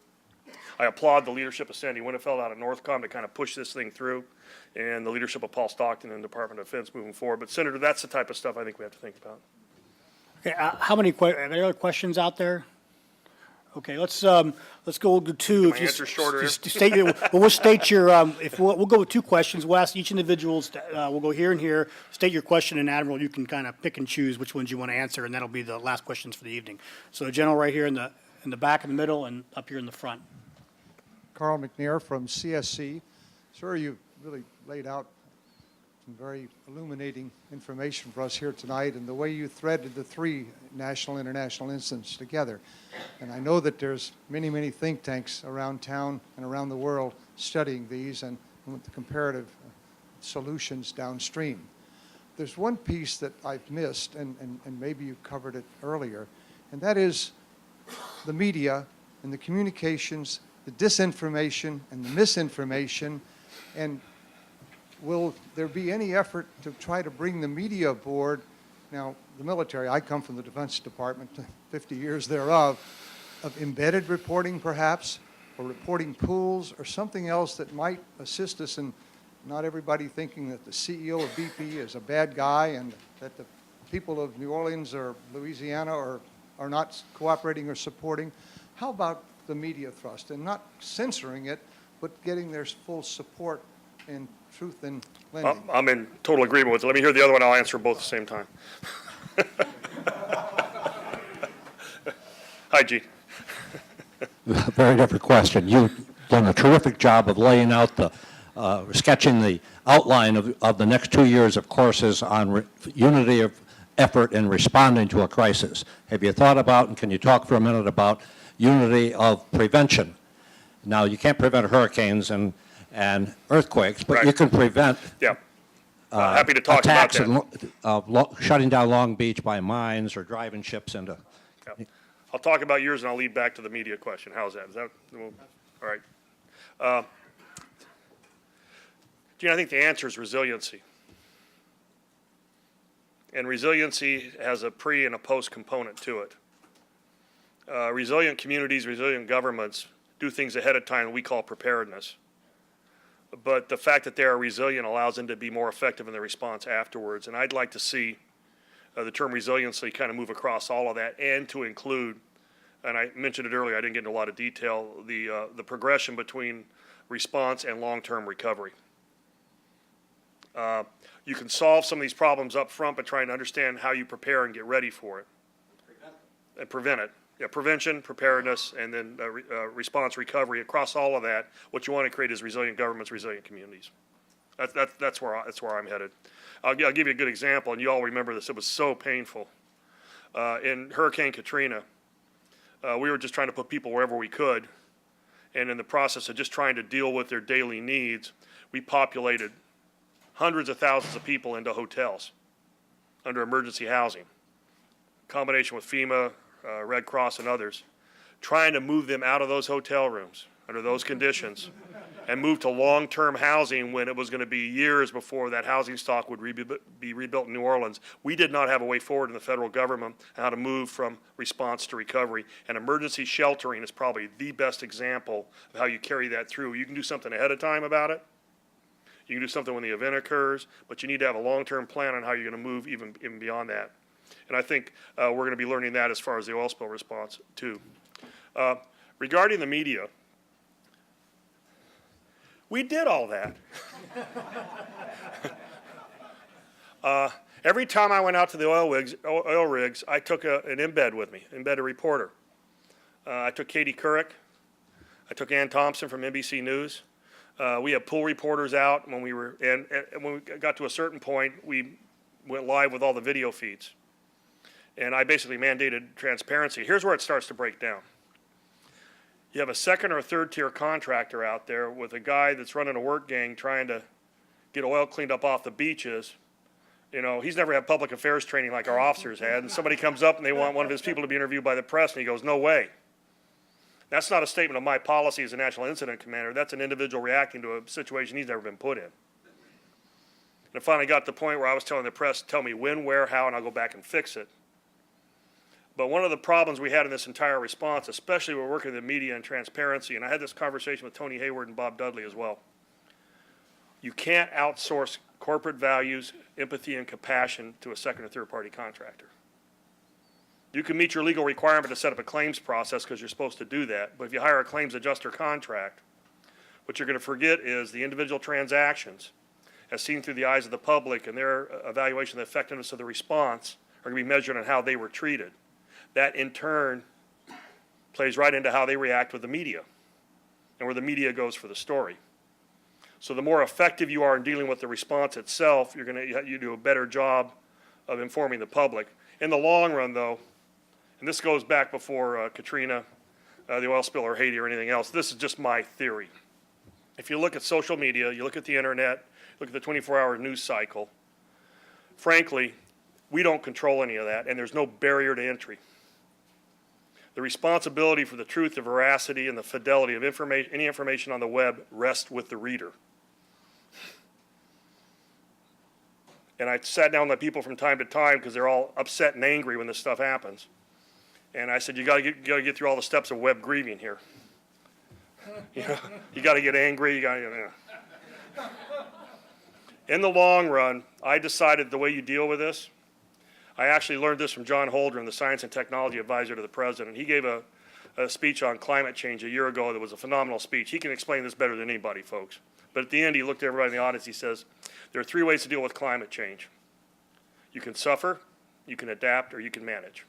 I applaud the leadership of Sandy Winnefeld out of Northcom to kind of push this thing through, and the leadership of Paul Stockton and the Department of Defense moving forward. But Senator, that's the type of stuff I think we have to think about. Okay, how many are there other questions out there? Okay, let's go to two. My answer's shorter. We'll state your. We'll go with 2 questions. We'll ask each individual. We'll go here and here. State your question, and Admiral, you can kind of pick and choose which ones you want to answer, and that'll be the last questions for the evening. So, General, right here in the back, in the middle, and up here in the front. Carl McNair from CSC. Sir, you really laid out some very illuminating information for us here tonight, and the way you threaded the 3 national international incidents together. And I know that there's many, many think tanks around town and around the world studying these and with the comparative solutions downstream. There's one piece that I've missed, and maybe you covered it earlier, and that is the media and the communications, the disinformation and the misinformation And will there be any effort to try to bring the media aboard? Now, the military, I come from the Defense Department, 50 years thereof, of embedded reporting perhaps, or reporting pools, or something else that might assist us in not everybody thinking that the CEO of BP is a bad guy and that the people of New Orleans or Louisiana are not cooperating or supporting. How about the media thrust, and not censoring it, but getting their full support in truth in lending? I'm in total agreement with it. Let me hear the other one. I'll answer both at the same time. Hi, Gene. Very different question. You've done a terrific job of laying out the, sketching the outline of the next 2 years of courses on unity of effort in responding to a crisis. Have you thought about, and can you talk for a minute about unity of prevention? Now, you can't prevent hurricanes and earthquakes, but Right. you can prevent Happy to talk about attacks that. shutting down Long Beach by mines or driving ships into. Yeah. I'll talk about yours and I'll lead back to the media question. How's that? Is that all right? Gene, I think the answer is resiliency. And resiliency has a pre and a post component to it. Resilient communities, resilient governments do things ahead of time we call preparedness. But the fact that they are resilient allows them to be more effective in their response afterwards. And I'd like to see the term resiliency kind of move across all of that, and to include, and I mentioned it earlier, I didn't get into a lot of detail, the progression between response and long-term recovery. You can solve some of these problems up front by trying to understand how you prepare and get ready for it. And prevent it. Yeah, prevention, preparedness, and then response, recovery. Across all of that, what you want to create is resilient governments, resilient communities. That's where I'm headed. I'll give you a good example, and you all remember this. It was so painful. In Hurricane Katrina, we were just trying to put people wherever we could, and in the process of just trying to deal with their daily needs, we populated hundreds of thousands of people into hotels under emergency housing. Combination with FEMA, Red Cross, and others, trying to move them out of those hotel rooms under those conditions and move to long-term housing when it was going to be years before that housing stock would be rebuilt in New Orleans. We did not have a way forward in the federal government how to move from response to recovery, and emergency sheltering is probably the best example of how you carry that through. You can do something ahead of time about it. You can do something when the event occurs, but you need to have a long-term plan on how you're going to move even beyond that. And I think we're going to be learning that as far as the oil spill response, too. Regarding the media, we did all that. Every time I went out to the oil rigs, I took an embed with me, embedded reporter. I took Katie Couric. I took Ann Thompson from NBC News. We had pool reporters out when we were, and when we got to a certain point, we went live with all the video feeds. And I basically mandated transparency. Here's where it starts to break down. You have a second or third tier contractor out there with a guy that's running a work gang trying to get oil cleaned up off the beaches. You know, he's never had public affairs training like our officers had, and somebody comes up and they want one of his people to be interviewed by the press, and he goes, no way. That's not a statement of my policy as a national incident commander. That's an individual reacting to a situation he's never been put in. And it finally got to the point where I was telling the press, tell me when, where, how, and I'll go back and fix it. But one of the problems we had in this entire response, especially when we're working with the media and transparency, and I had this conversation with Tony Hayward and Bob Dudley as well, you can't outsource corporate values, empathy, and compassion to a second or third party contractor. You can meet your legal requirement to set up a claims process because you're supposed to do that, but if you hire a claims adjuster contract, what you're going to forget is the individual transactions, as seen through the eyes of the public, and their evaluation of the effectiveness of the response are going to be measured on how they were treated. That in turn plays right into how they react with the media and where the media goes for the story. So the more effective you are in dealing with the response itself, you do a better job of informing the public. In the long run, though, and this goes back before Katrina, the oil spill, or Haiti, or anything else, this is just my theory. If you look at social media, you look at the internet, look at the 24-hour news cycle, frankly, we don't control any of that, and there's no barrier to entry. The responsibility for the truth, the veracity, and the fidelity of any information on the web rests with the reader. And I sat down with people from time to time because they're all upset and angry when this stuff happens. And I said, you gotta get through all the steps of web grieving here. You know, you gotta get angry, you gotta, you know. In the long run, I decided the way you deal with this, I actually learned this from John Holdren, the Science and Technology Advisor to the President. He gave a speech on climate change a year ago that was a phenomenal speech. He can explain this better than anybody, folks. But at the end, he looked at everybody in the audience, he says, there are 3 ways to deal with climate change. You can suffer, you can adapt, or you can manage.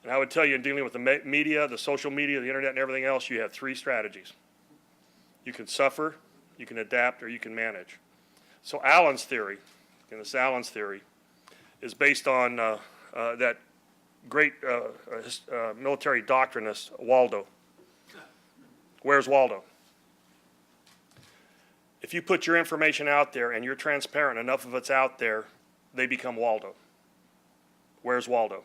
And I would tell you, in dealing with the media, the social media, the internet, and everything else, you have 3 strategies. You can suffer, you can adapt, or you can manage. So Allen's theory, and this Allen's theory, is based on that great military doctrinist, Waldo. Where's Waldo? If you put your information out there and you're transparent, enough of it's out there, they become Waldo. Where's Waldo?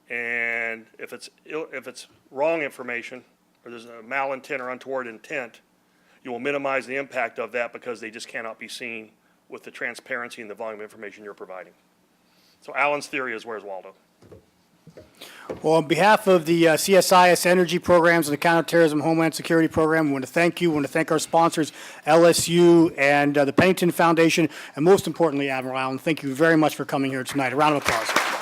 And if it's wrong information, or there's a malintent or untoward intent, you will minimize the impact of that because they just cannot be seen with the transparency and the volume of information you're providing. So Allen's theory is where's Waldo? Well, on behalf of the CSIS energy programs and the Counterterrorism Homeland Security Program, we want to thank you. We want to thank our sponsors, LSU and the Pennington Foundation, and most importantly, Admiral Allen. Thank you very much for coming here tonight. A round of applause.